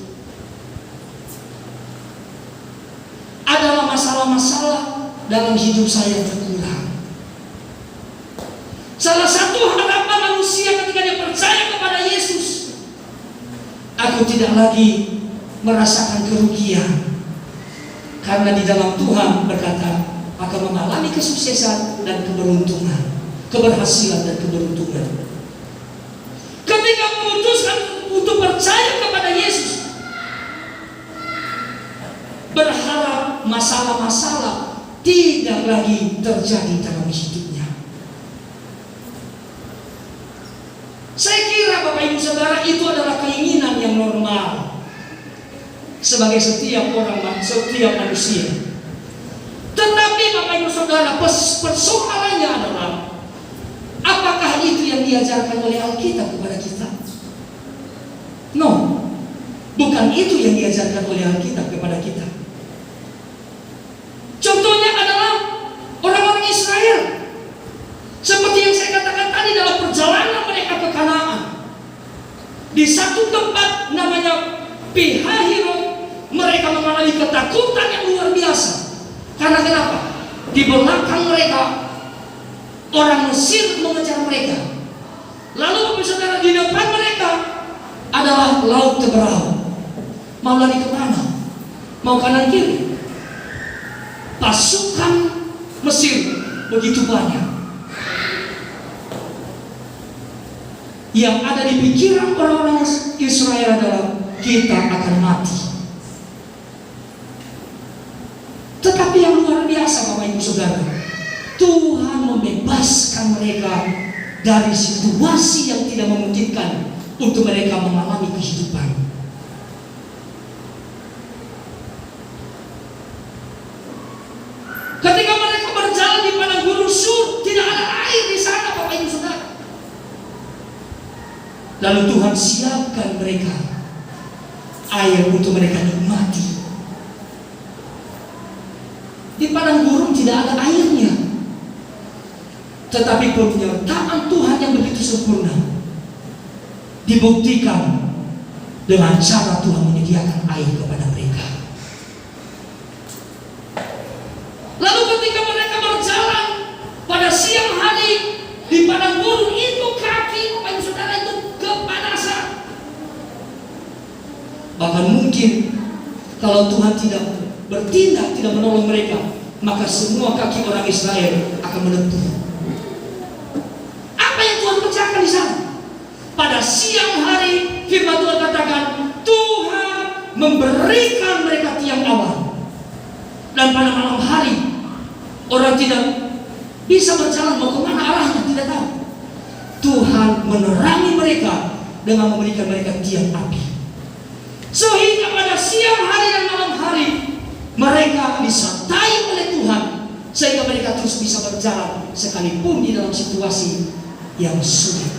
adalah masalah-masalah dalam hidup saya berkurang. Salah satu harapan manusia ketika dia percaya kepada Yesus, aku tidak lagi merasakan kerugian, karena di dalam Tuhan berkata akan mengalami kesuksesan dan keberuntungan, keberhasilan dan keberuntungan. Ketika memutuskan untuk percaya kepada Yesus, berharap masalah-masalah tidak lagi terjadi dalam hidupnya. Saya kira Bapak Ibu Saudara, itu adalah keinginan yang normal sebagai setiap orang, setiap manusia. Tetapi Bapak Ibu Saudara, persoalannya adalah apakah itu yang diajarkan oleh Alkitab kepada kita? No, bukan itu yang diajarkan oleh Alkitab kepada kita. Contohnya adalah orang-orang Israel. Seperti yang saya katakan tadi, dalam perjalanan mereka ke Kanaan, di satu tempat namanya Pihahirot, mereka mengalami ketakutan yang luar biasa. Karena kenapa? Di belakang mereka orang Mesir mengejar mereka. Lalu Bapak Saudara, di depan mereka adalah laut Teberau. Mau lari kemana? Mau kanan kiri? Pasukan Mesir begitu banyak. Yang ada di pikiran orang-orang Israel adalah kita akan mati. Tetapi yang luar biasa Bapak Ibu Saudara, Tuhan membebaskan mereka dari situasi yang tidak memungkinkan untuk mereka mengalami kehidupan. Ketika mereka berjalan di padang gurun Sur, tidak ada air di sana Bapak Ibu Saudara. Lalu Tuhan siapkan mereka air untuk mereka nikmati. Di padang gurun tidak ada airnya, tetapi penyertaan Tuhan yang begitu sempurna dibuktikan dengan cara Tuhan menyediakan air kepada mereka. Lalu ketika mereka berjalan pada siang hari di padang gurun itu, kaki Bapak Ibu Saudara itu kepanasan. Bahkan mungkin kalau Tuhan tidak bertindak, tidak menolong mereka, maka semua kaki orang Israel akan melepuh. Apa yang Tuhan kerjakan di sana? Pada siang hari, firman Tuhan katakan, Tuhan memberikan mereka tiang awan. Dan pada malam hari, orang tidak bisa berjalan mau kemana arahnya, tidak tahu. Tuhan menerangi mereka dengan memberikan mereka tiang api. Sehingga pada siang hari dan malam hari, mereka disertai oleh Tuhan, sehingga mereka terus bisa berjalan sekalipun di dalam situasi yang sulit.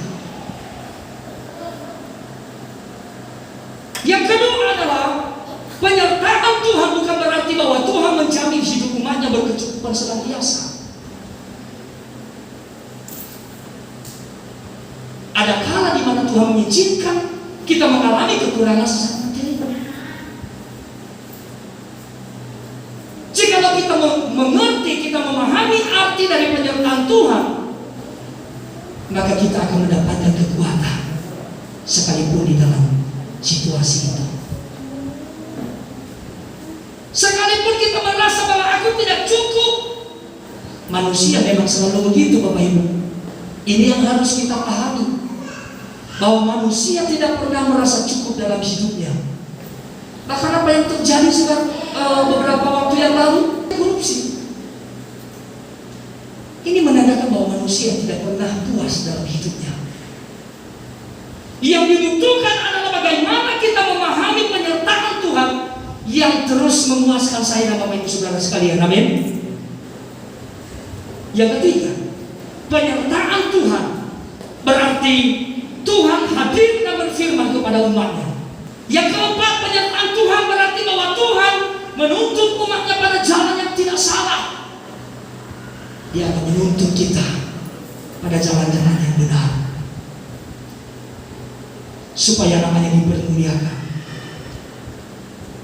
Yang kedua adalah penyertaan Tuhan bukan berarti bahwa Tuhan menjamin hidup umat bukan sedang biasa. Ada kala di mana Tuhan mengizinkan kita mengalami kekurangan sesaat materi. Jikalau kita mengerti, kita memahami arti dari penyertaan Tuhan, maka kita akan mendapatkan kekuatan sekalipun di dalam situasi itu. Sekalipun kita merasa bahwa aku tidak cukup, manusia memang selalu begitu, Bapak Ibu. Ini yang harus kita pahami, bahwa manusia tidak pernah merasa cukup dalam hidupnya. Bahkan apa yang terjadi sekarang beberapa waktu yang lalu, korupsi. Ini menandakan bahwa manusia tidak pernah puas dalam hidupnya. Yang dibutuhkan adalah bagaimana kita memahami penyertaan Tuhan yang terus memuaskan saya dan Bapak Ibu Saudara sekalian. Amin. Yang ketiga, penyertaan Tuhan berarti Tuhan hadir dan berfirman kepada umatnya. Yang keempat, penyertaan Tuhan berarti bahwa Tuhan menuntut umatnya pada jalan yang tidak salah. Dia akan menuntut kita pada jalan-jalan yang benar, supaya namanya dipermuliakan.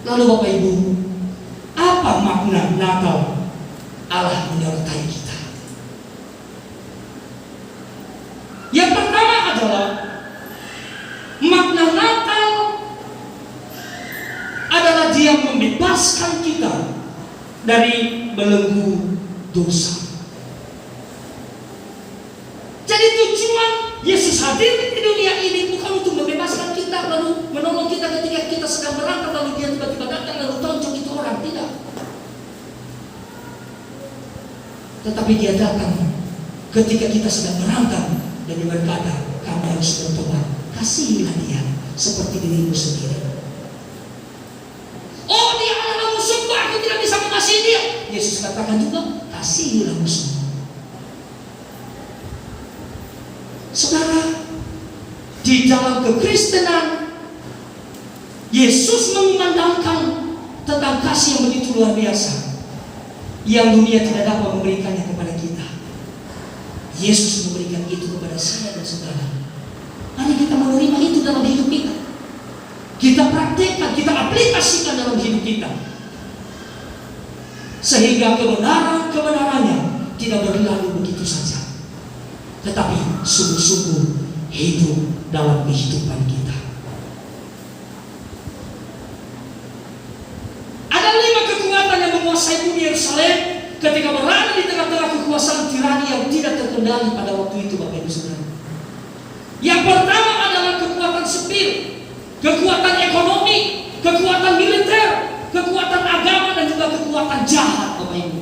Lalu Bapak Ibu, apa makna Natal Allah menyertai kita? Yang pertama adalah makna Natal adalah Dia membebaskan kita dari belenggu dosa. Jadi tujuan Yesus hadir di dunia ini bukan untuk membebaskan kita lalu menolong kita ketika kita sedang berangkat lalu Dia tiba-tiba datang lalu tonjok itu orang, tidak. Tetapi Dia datang ketika kita sedang berangkat dan Dia berkata, kamu harus bertobat, kasihilah dia seperti dirimu sendiri. Oh, dia adalah musuhku, aku tidak bisa mengasihi dia. Yesus katakan juga, kasihilah musuhmu. Saudara, di dalam kekristenan Yesus mengumandangkan tentang kasih yang begitu luar biasa yang dunia tidak dapat memberikannya kepada kita. Yesus memberikan itu kepada saya dan saudara. Mari kita menerima itu dalam hidup kita. Kita praktekkan, kita aplikasikan dalam hidup kita, sehingga kebenaran-kebenarannya tidak berlalu begitu saja, tetapi sungguh-sungguh hidup dalam kehidupan kita. Ada 5 kekuatan yang menguasai bumi Yerusalem ketika berada di tengah-tengah kekuasaan tirani yang tidak terkendali pada waktu itu, Bapak Ibu Saudara. Yang pertama adalah kekuatan sipil, kekuatan ekonomi, kekuatan militer, kekuatan agama, dan juga kekuatan jahat, Bapak Ibu.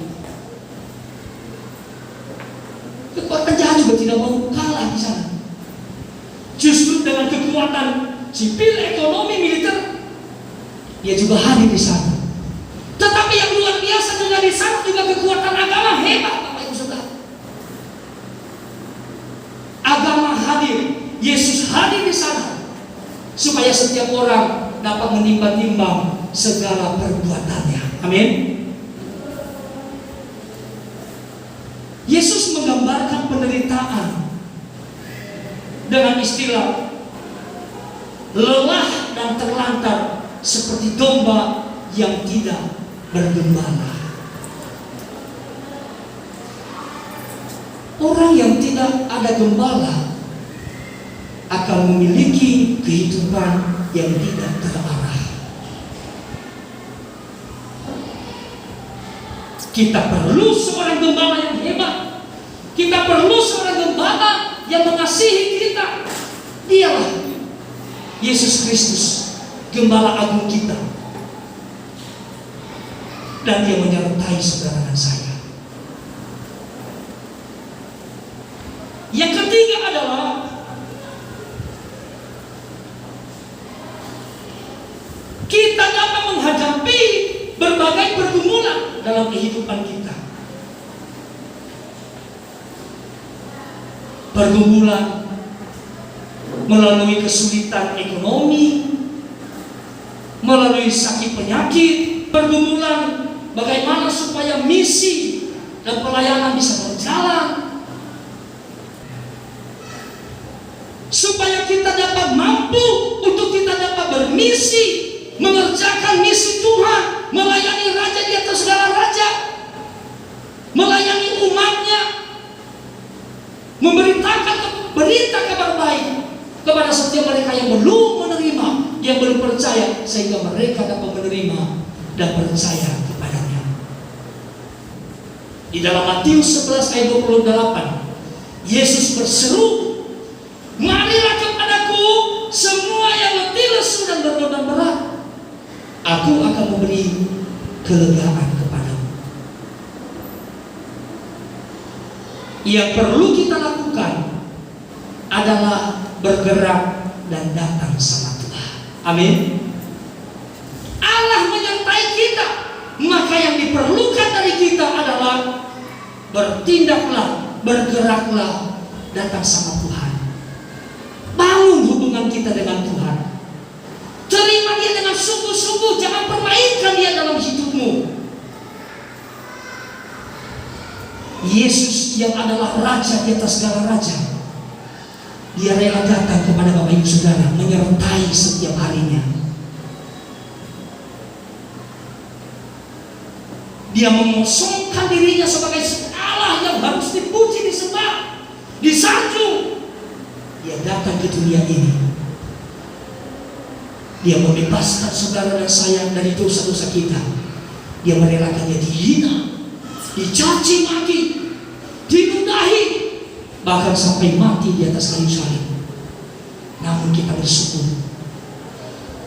Kekuatan jahat juga tidak mau kalah di sana. Justru dengan kekuatan sipil, ekonomi, militer, dia juga hadir di sana. Tetapi yang luar biasa juga di sana juga kekuatan agama hebat, Bapak Ibu Saudara. Agama hadir, Yesus hadir di sana supaya setiap orang dapat menimbang-nimbang segala perbuatannya. Amin. Yesus menggambarkan penderitaan dengan istilah lelah dan terlantar seperti domba yang tidak bergembala. Orang yang tidak ada gembala akan memiliki kehidupan yang tidak terarah. Kita perlu seorang gembala yang hebat. Kita perlu seorang gembala yang mengasihi kita. Dialah Yesus Kristus, gembala agung kita. Dan Dia menyertai saudara dan saya. Yang ketiga adalah kita dapat menghadapi berbagai pergumulan dalam kehidupan kita. Pergumulan melalui kesulitan ekonomi, melalui sakit penyakit, pergumulan bagaimana supaya misi dan pelayanan bisa berjalan. Supaya kita dapat mampu untuk kita dapat bermisi, mengerjakan misi Tuhan, melayani Raja di atas segala raja, melayani umatnya, memberitakan berita kabar baik kepada setiap mereka yang belum menerima, yang belum percaya, sehingga mereka dapat menerima dan percaya kepadanya. Di dalam Matius 11 ayat 28, Yesus berseru, "Marilah kepadaku semua yang letih lesu dan berbeban berat, aku akan memberi kelegaan kepadamu." Yang perlu kita lakukan adalah bergerak dan datang sama Tuhan. Amin. Allah menyertai kita, maka yang diperlukan dari kita adalah bertindaklah, bergeraklah, datang sama Tuhan. Bangun hubungan kita dengan Tuhan. Terima Dia dengan sungguh-sungguh, jangan permainkan Dia dalam hidupmu. Yesus yang adalah Raja di atas segala raja, Dia rela datang kepada Bapak Ibu Saudara, menyertai setiap harinya. Dia mengosongkan dirinya sebagai Allah yang harus dipuji, disembah, disanjung. Dia datang ke dunia ini. Dia membebaskan saudara dan saya dari dosa-dosa kita. Dia merelakan dia dihina, dicaci maki, diludahi, bahkan sampai mati di atas kayu salib. Namun kita bersyukur,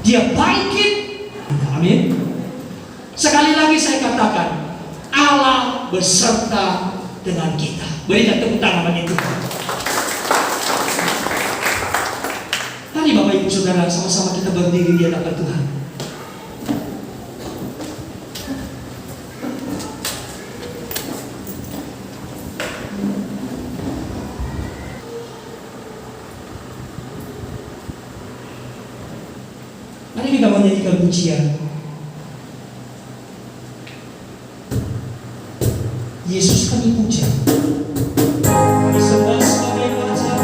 Dia bangkit. Amin. Sekali lagi saya katakan, Allah beserta dengan kita. Berikan tepuk tangan bagi Tuhan. Mari Bapak Ibu Saudara, sama-sama kita berdiri di hadapan Tuhan. Mari kita menyanyikan pujian. Yesus kami puja, kami sembah sebagai Raja.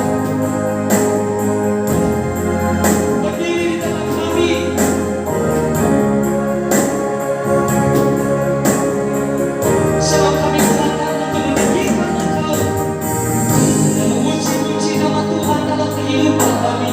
Berdiri di dalam kami, sebab kami datang untuk meninggikan Engkau dan memuji-muji nama Tuhan dalam kehidupan kami.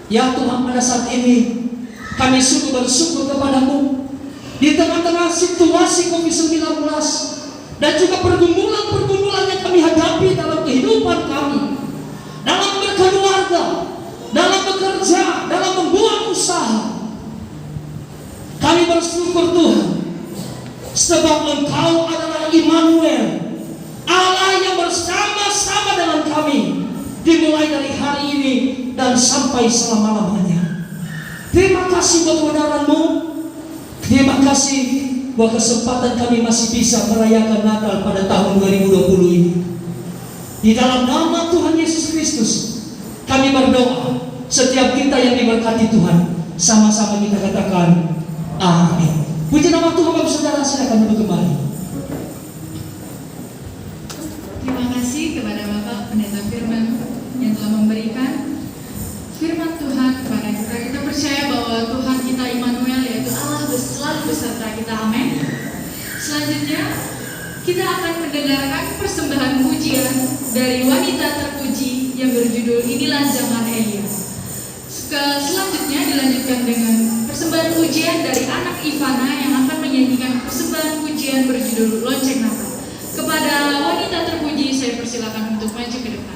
Ya Tuhan, pada saat ini kami sungguh bersyukur kepadamu di tengah-tengah situasi COVID-19 dan juga pergumulan-pergumulan yang kami hadapi dalam kehidupan kami, dalam berkeluarga, dalam bekerja, dalam membuat usaha. Kami bersyukur Tuhan, sebab Engkau adalah Immanuel, Allah yang bersama-sama dengan kami, dimulai dari hari ini dan sampai selama-lamanya. Terima kasih buat kebenaran-Mu. Terima kasih buat kesempatan kami masih bisa merayakan Natal pada tahun 2020 ini. Di dalam nama Tuhan Yesus Kristus kami berdoa. Setiap kita yang diberkati Tuhan, sama-sama kita katakan amin. Puji nama Tuhan. Bapak Saudara, silakan duduk kembali. Terima kasih kepada Bapak Pendeta Firman yang telah memberikan firman Tuhan kepada kita. Kita percaya bahwa Tuhan kita Immanuel, yaitu Allah selalu beserta kita. Amin. Selanjutnya kita akan mendengarkan persembahan pujian dari wanita terpuji yang berjudul Inilah Zaman Elia. Selanjutnya dilanjutkan dengan persembahan pujian dari anak Ivana yang akan menyanyikan persembahan pujian berjudul Lonceng Natal. Kepada wanita terpuji saya persilakan untuk maju ke depan.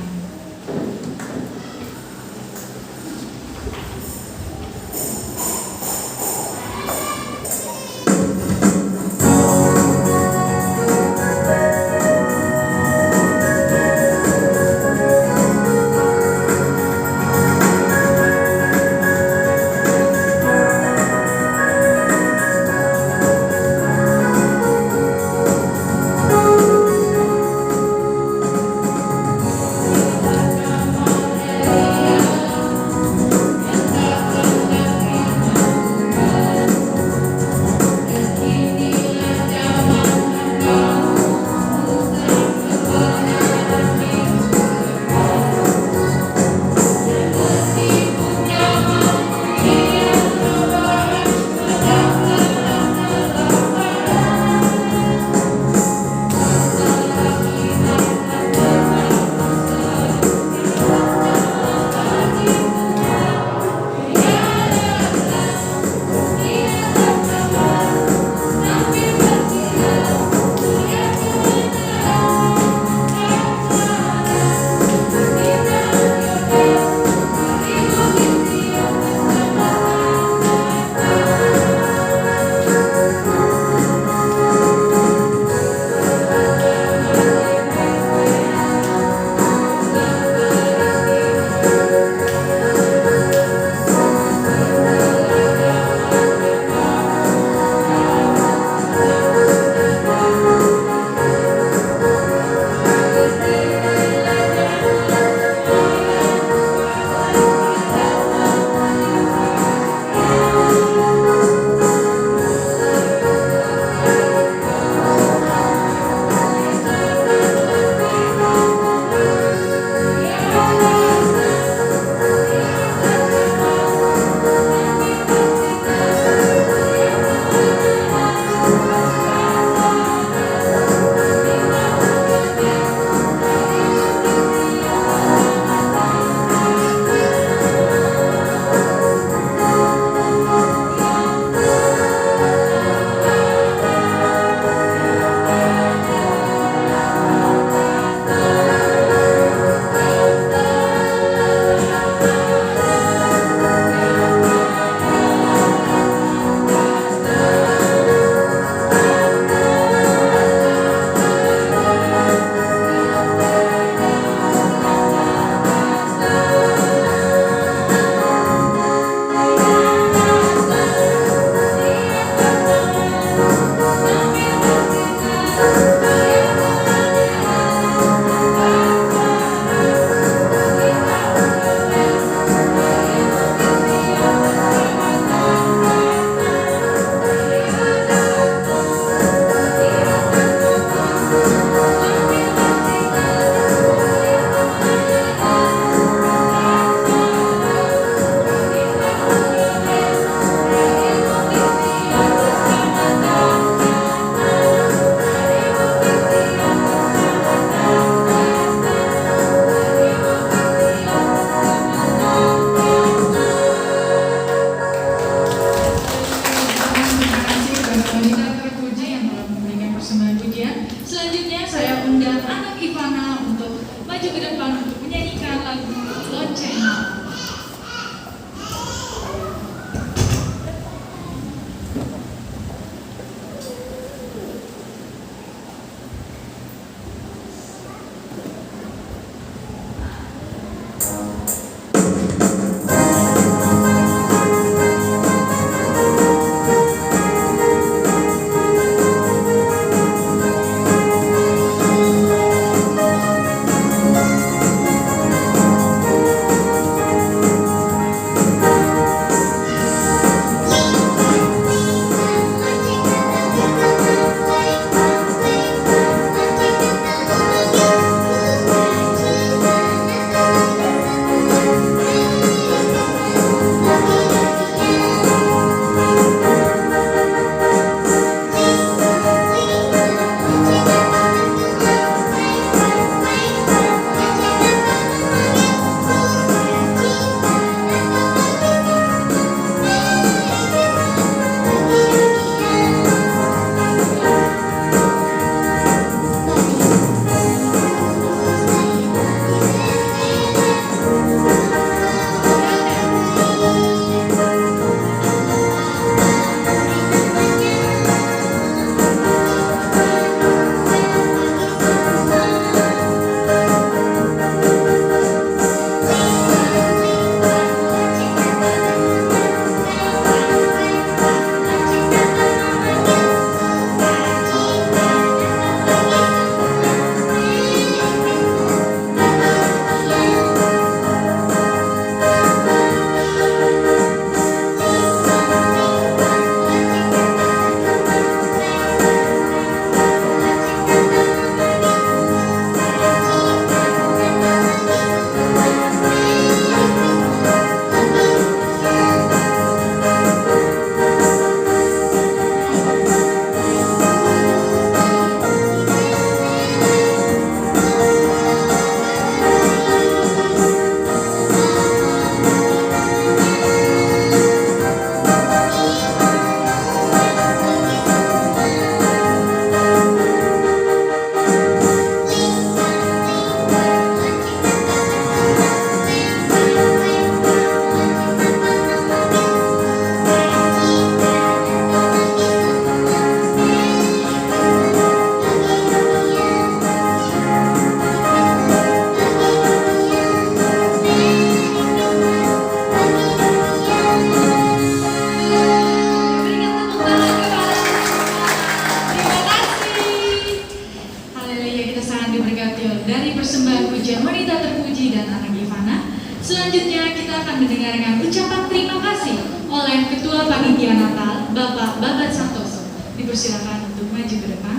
Selanjutnya kita akan mendengarkan ucapan terima kasih oleh Ketua Panitia Natal, Bapak Babat Santoso. Dipersilakan untuk maju ke depan.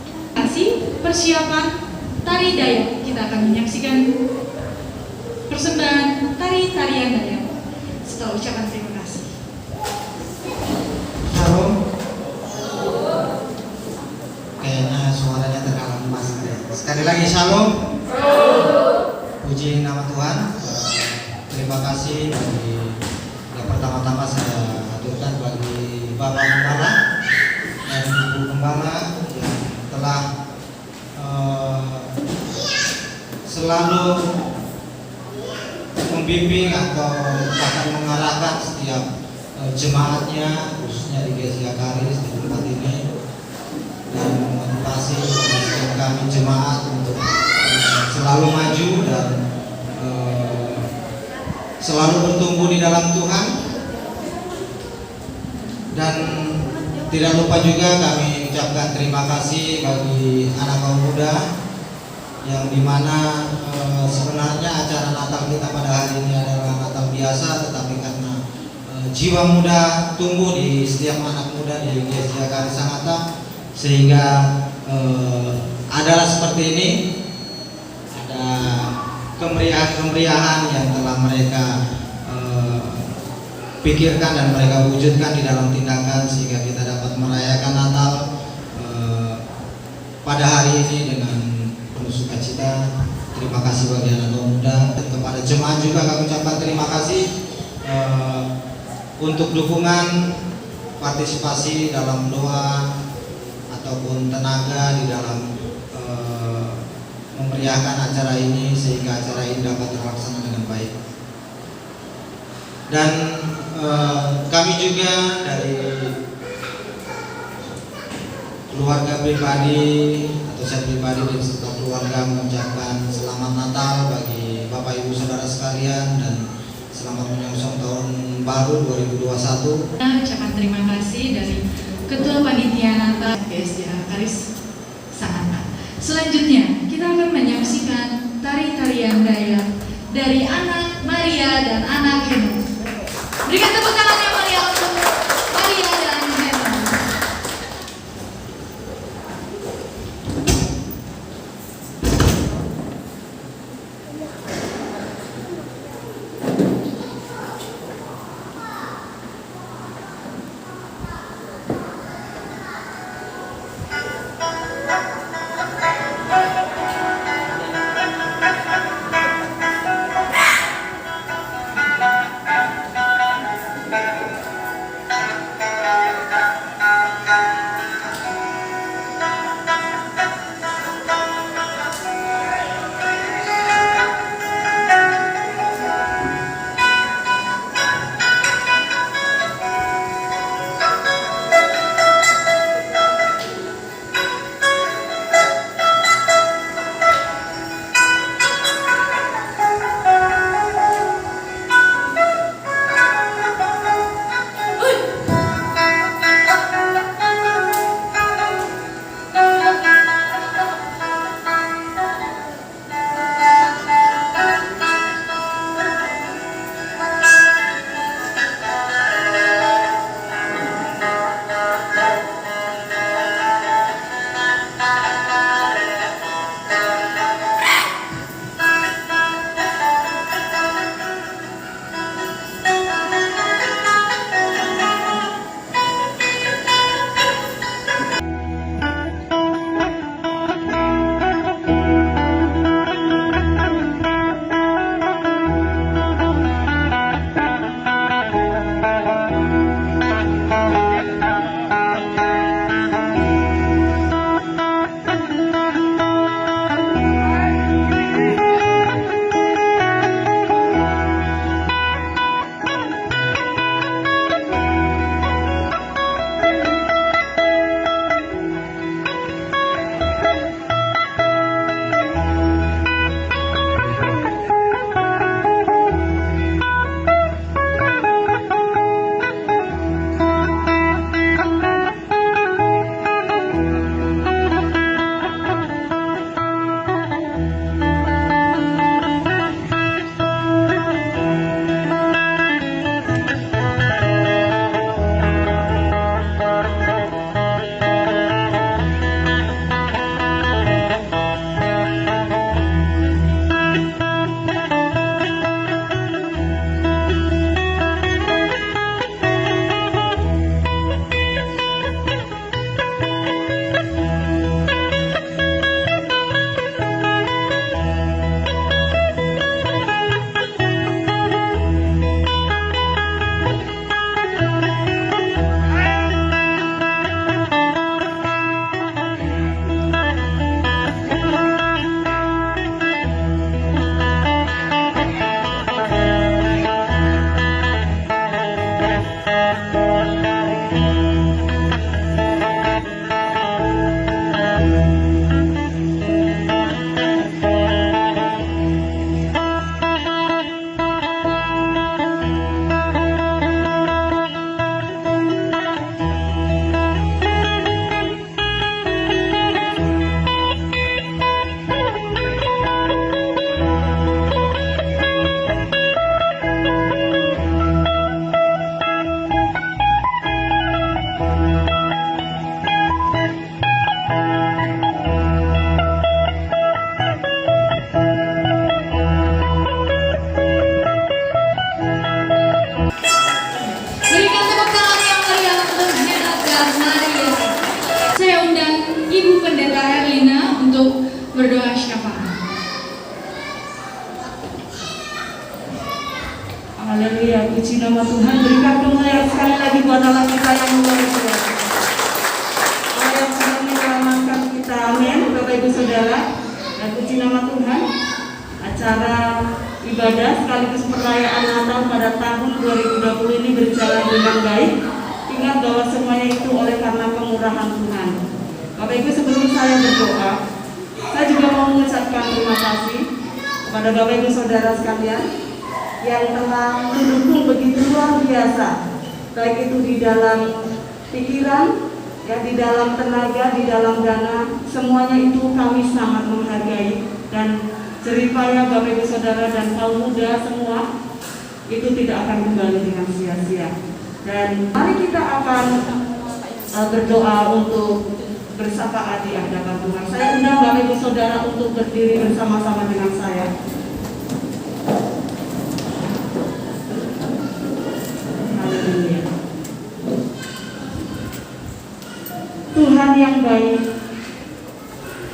Terima kasih. Persiapan tari Dayak. Kita akan menyaksikan persembahan tarian Dayak. Setelah ucapan terima kasih. Shalom. Kayaknya suaranya terkalah emas. Sekali lagi shalom. Puji nama Tuhan. Terima kasih bagi yang pertama-tama saya aturkan bagi Bapak Gembala dan Ibu Gembala yang telah selalu membimbing atau bahkan mengarahkan setiap jemaatnya, khususnya di GSI Karis di tempat ini, dan memotivasi setiap kami jemaat untuk selalu maju dan selalu bertumbuh di dalam Tuhan. Dan tidak lupa juga kami ucapkan terima kasih bagi anak kaum muda yang dimana sebenarnya acara Natal kita pada hari ini adalah Natal biasa, tetapi karena jiwa muda tumbuh di setiap anak muda di GSI Karis Sangatta, sehingga adalah seperti ini. Ada kemeriahan-kemeriahan yang telah mereka pikirkan dan mereka wujudkan di dalam tindakan, sehingga kita dapat merayakan Natal pada hari ini dengan penuh sukacita. Terima kasih bagi anak muda, dan kepada jemaat juga kami ucapkan terima kasih untuk dukungan partisipasi dalam doa ataupun tenaga di dalam memeriahkan acara ini, sehingga acara ini dapat terlaksana dengan baik. Dan kami juga dari keluarga pribadi atau saya pribadi dan serta keluarga mengucapkan selamat Natal bagi Bapak Ibu Saudara sekalian dan selamat menyongsong tahun baru 2021. Ucapan terima kasih dari Ketua Panitia Natal GSI Karis Sangatta. Selanjutnya kita akan menyaksikan tarian Dayak dari anak Maria dan anak Henok. Berikan tepuk tangan yang meriah untuk Maria dan Henok. Berdoa syafaat. Haleluya, puji nama Tuhan. Berikan kemuliaan sekali lagi buat Allah kita yang luar biasa. Allah yang sudah menyelamatkan kita. Amin, Bapak Ibu Saudara. Dan puji nama Tuhan. Acara ibadah sekaligus perayaan Natal pada tahun 2020 ini berjalan dengan baik. Ingat bahwa semuanya itu oleh karena kemurahan Tuhan. Bapak Ibu, sebelum saya berdoa, saya juga mau mengucapkan terima kasih kepada Bapak Ibu Saudara sekalian yang telah mendukung begitu luar biasa, baik itu di dalam pikiran, ya, di dalam tenaga, di dalam dana, semuanya itu kami sangat menghargai. Dan jeripaya Bapak Ibu Saudara dan kaum muda semua itu tidak akan kembali dengan sia-sia. Dan mari kita akan berdoa untuk bersyafaat di hadapan Tuhan. Saya undang Bapak Ibu Saudara untuk berdiri bersama-sama dengan saya. Haleluya. Tuhan yang baik,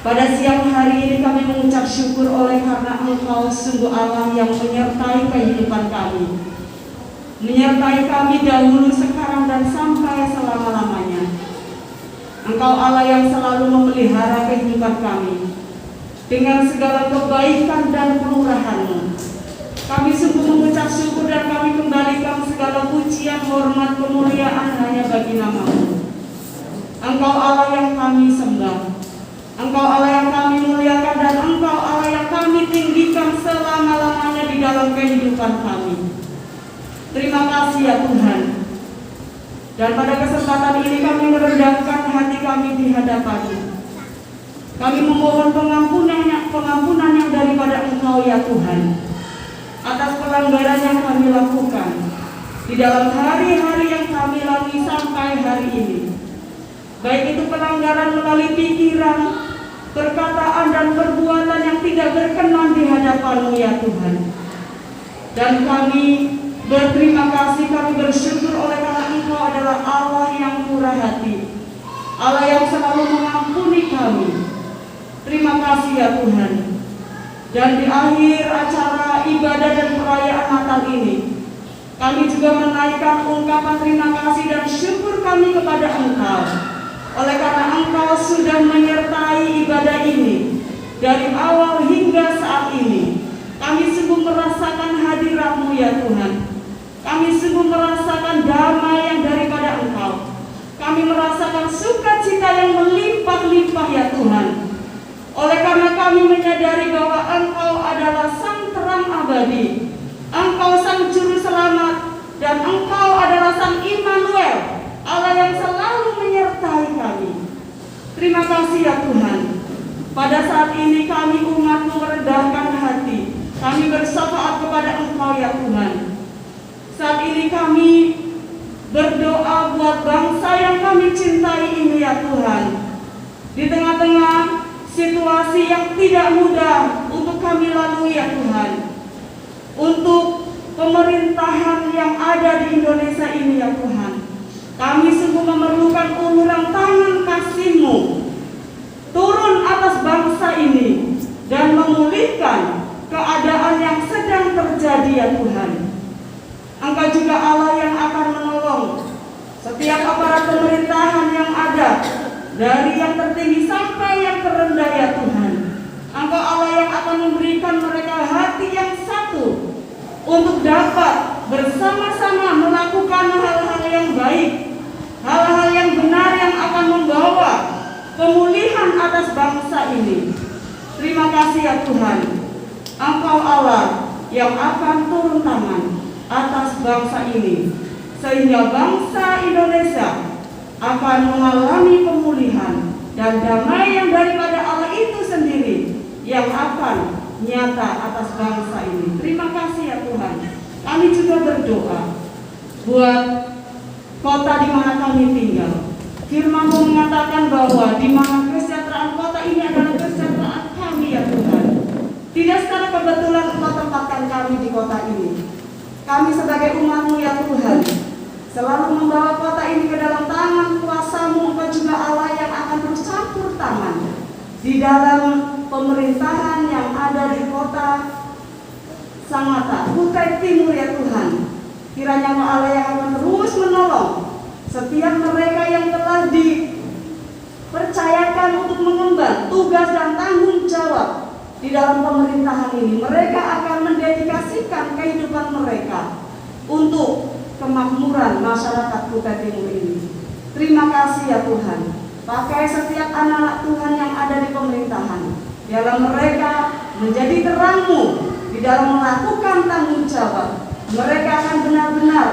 pada siang hari ini kami mengucap syukur oleh karena Engkau sungguh Allah yang menyertai kehidupan kami. Menyertai kami dahulu, sekarang, dan sampai selama-lamanya. Engkau Allah yang selalu memelihara kehidupan kami dengan segala kebaikan dan kemurahan-Mu. Kami sungguh mengucap syukur dan kami kembalikan segala pujian, hormat, kemuliaan hanya bagi nama-Mu. Engkau Allah yang kami sembah, Engkau Allah yang kami muliakan, dan Engkau Allah yang kami tinggikan selama-lamanya di dalam kehidupan kami. Terima kasih ya Tuhan. Dan pada kesempatan ini kami merendahkan hati kami di hadapan-Mu. Kami memohon pengampunan yang daripada Engkau ya Tuhan, atas pelanggaran yang kami lakukan di dalam hari-hari yang kami lalui sampai hari ini. Baik itu pelanggaran melalui pikiran, perkataan, dan perbuatan yang tidak berkenan di hadapan-Mu ya Tuhan. Dan kami berterima kasih, kami bersyukur oleh karena Engkau adalah Allah yang murah hati, Allah yang selalu mengampuni kami. Terima kasih ya Tuhan. Dan di akhir acara ibadah dan perayaan Natal ini, kami juga menaikkan ungkapan terima kasih dan syukur kami kepada Engkau, oleh karena Engkau sudah menyertai ibadah ini dari awal hingga saat ini. Kami sungguh merasakan hadirat-Mu ya Tuhan. Kami sungguh merasakan damai yang daripada Engkau. Kami merasakan sukacita yang melimpah-limpah ya Tuhan. Oleh karena kami menyadari bahwa Engkau adalah Sang Terang Abadi, Engkau Sang Juru Selamat, dan Engkau adalah Sang Immanuel, Allah yang selalu menyertai kami. Terima kasih ya Tuhan. Pada saat ini kami umat-Mu merendahkan hati, kami bersyafaat kepada Engkau ya Tuhan. Saat ini kami berdoa buat bangsa yang kami cintai ini ya Tuhan. Di tengah-tengah situasi yang tidak mudah untuk kami lalui ya Tuhan, untuk pemerintahan yang ada di Indonesia ini ya Tuhan, kami sungguh memerlukan uluran tangan kasih-Mu turun atas bangsa ini dan memulihkan keadaan yang sedang terjadi ya Tuhan. Engkau juga Allah yang akan menolong setiap aparat pemerintahan yang ada, dari yang tertinggi sampai yang terendah ya Tuhan. Engkau Allah yang akan memberikan mereka hati yang satu untuk dapat bersama-sama melakukan hal-hal yang baik, hal-hal yang benar yang akan membawa pemulihan atas bangsa ini. Terima kasih ya Tuhan. Engkau Allah yang akan turun tangan atas bangsa ini, sehingga bangsa Indonesia akan mengalami pemulihan dan damai yang daripada Allah itu sendiri yang akan nyata atas bangsa ini. Terima kasih ya Tuhan. Kami juga berdoa buat kota di mana kami tinggal. Firman-Mu mengatakan bahwa di mana kesejahteraan kota ini adalah kesejahteraan kami ya Tuhan. Tidak secara kebetulan Engkau tempatkan kami di kota ini. Kami sebagai umat-Mu ya Tuhan selalu membawa kota ini ke dalam tangan kuasa-Mu. Engkau juga Allah yang akan bercampur tangan di dalam pemerintahan yang ada di kota Samata, Kutai Timur ya Tuhan. Kiranya Engkau Allah yang akan terus menolong setiap mereka yang telah dipercayakan untuk mengemban tugas dan tanggung jawab di dalam pemerintahan ini. Mereka akan mendedikasikan kehidupan mereka untuk kemakmuran masyarakat Kutai Timur ini. Terima kasih ya Tuhan. Pakai setiap anak-anak Tuhan yang ada di pemerintahan, biarlah mereka menjadi terang-Mu di dalam melakukan tanggung jawab. Mereka akan benar-benar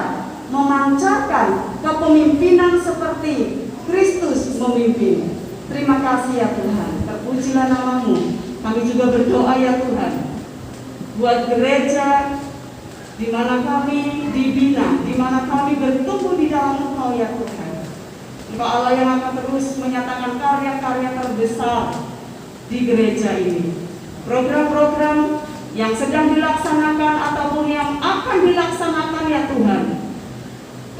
memancarkan kepemimpinan seperti Kristus memimpin. Terima kasih ya Tuhan. Terpujilah nama-Mu. Kami juga berdoa ya Tuhan buat gereja di mana kami dibina, di mana kami bertumbuh di dalam Engkau ya Tuhan. Engkau Allah yang akan terus menyatakan karya-karya terbesar di gereja ini. Program-program yang sedang dilaksanakan ataupun yang akan dilaksanakan ya Tuhan,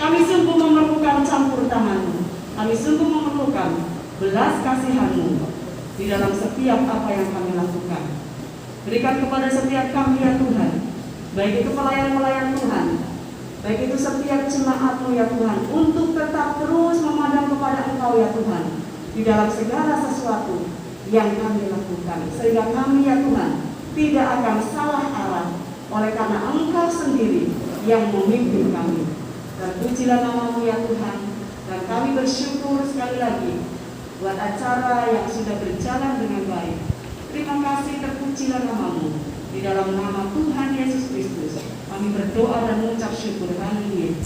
kami sungguh memerlukan campur tangan-Mu. Kami sungguh memerlukan belas kasihan-Mu di dalam setiap apa yang kami lakukan. Berikan kepada setiap kami ya Tuhan, baik itu pelayan-pelayan Tuhan, baik itu setiap jemaat-Mu ya Tuhan, untuk tetap terus memandang kepada Engkau ya Tuhan di dalam segala sesuatu yang kami lakukan, sehingga kami ya Tuhan tidak akan salah arah oleh karena Engkau sendiri yang memimpin kami. Terpujilah nama-Mu ya Tuhan, dan kami bersyukur sekali lagi buat acara yang sudah berjalan dengan baik. Terima kasih, terpujilah nama-Mu. Di dalam nama Tuhan Yesus Kristus kami berdoa dan mengucap syukur. Haleluya.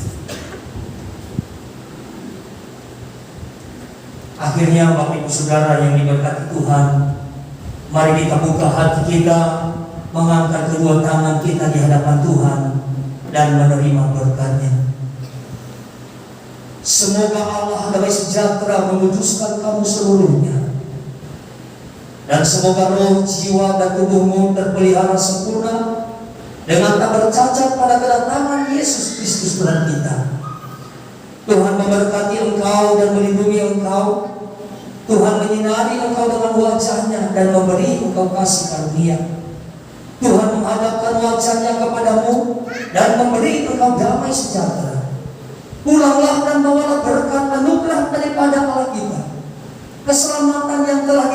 Akhirnya Bapak Ibu Saudara yang diberkati Tuhan, mari kita buka hati kita, mengangkat kedua tangan kita di hadapan Tuhan dan menerima berkat-Nya. Semoga Allah damai sejahtera menguduskan kamu seluruhnya, dan semoga roh, jiwa, dan tubuhmu terpelihara sempurna dengan tak bercacat pada kedatangan Yesus Kristus Tuhan kita. Tuhan memberkati engkau dan melindungi engkau. Tuhan menyinari engkau dengan wajah-Nya dan memberi engkau kasih karunia. Tuhan menghadapkan wajah-Nya kepadamu dan memberi engkau damai sejahtera. Pulanglah dan bawalah berkat anugerah daripada Allah kita, keselamatan yang telah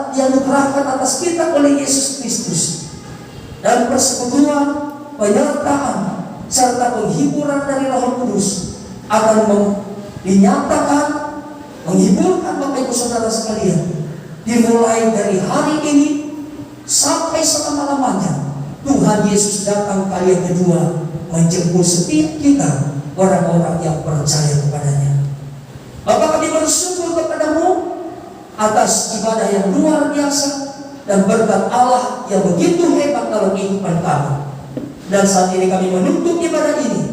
dianugerahkan atas kita oleh Yesus Kristus, dan persekutuan, penyertaan, serta penghiburan dari Roh Kudus akan dinyatakan, menghiburkan Bapak Ibu Saudara sekalian, dimulai dari hari ini sampai selama-lamanya. Tuhan Yesus datang kali yang kedua menjemput setiap kita, orang-orang yang percaya kepadanya. Bapak, kami bersyukur kepadamu atas ibadah yang luar biasa dan berkat Allah yang begitu hebat dalam kehidupan kami. Dan saat ini kami menuntut ibadah ini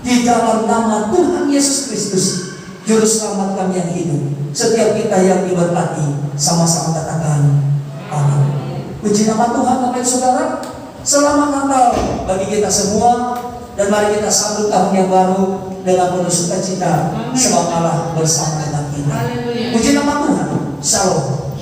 di dalam nama Tuhan Yesus Kristus, Juru Selamat kami yang hidup. Setiap kita yang diberkati, sama-sama katakan amin. Puji nama Tuhan. Bapak Ibu Saudara, selamat Natal bagi kita semua. Dan mari kita sambut tahun yang baru dengan penuh sukacita, sebab Allah bersama dengan kita. Puji nama Tuhan. Shalom.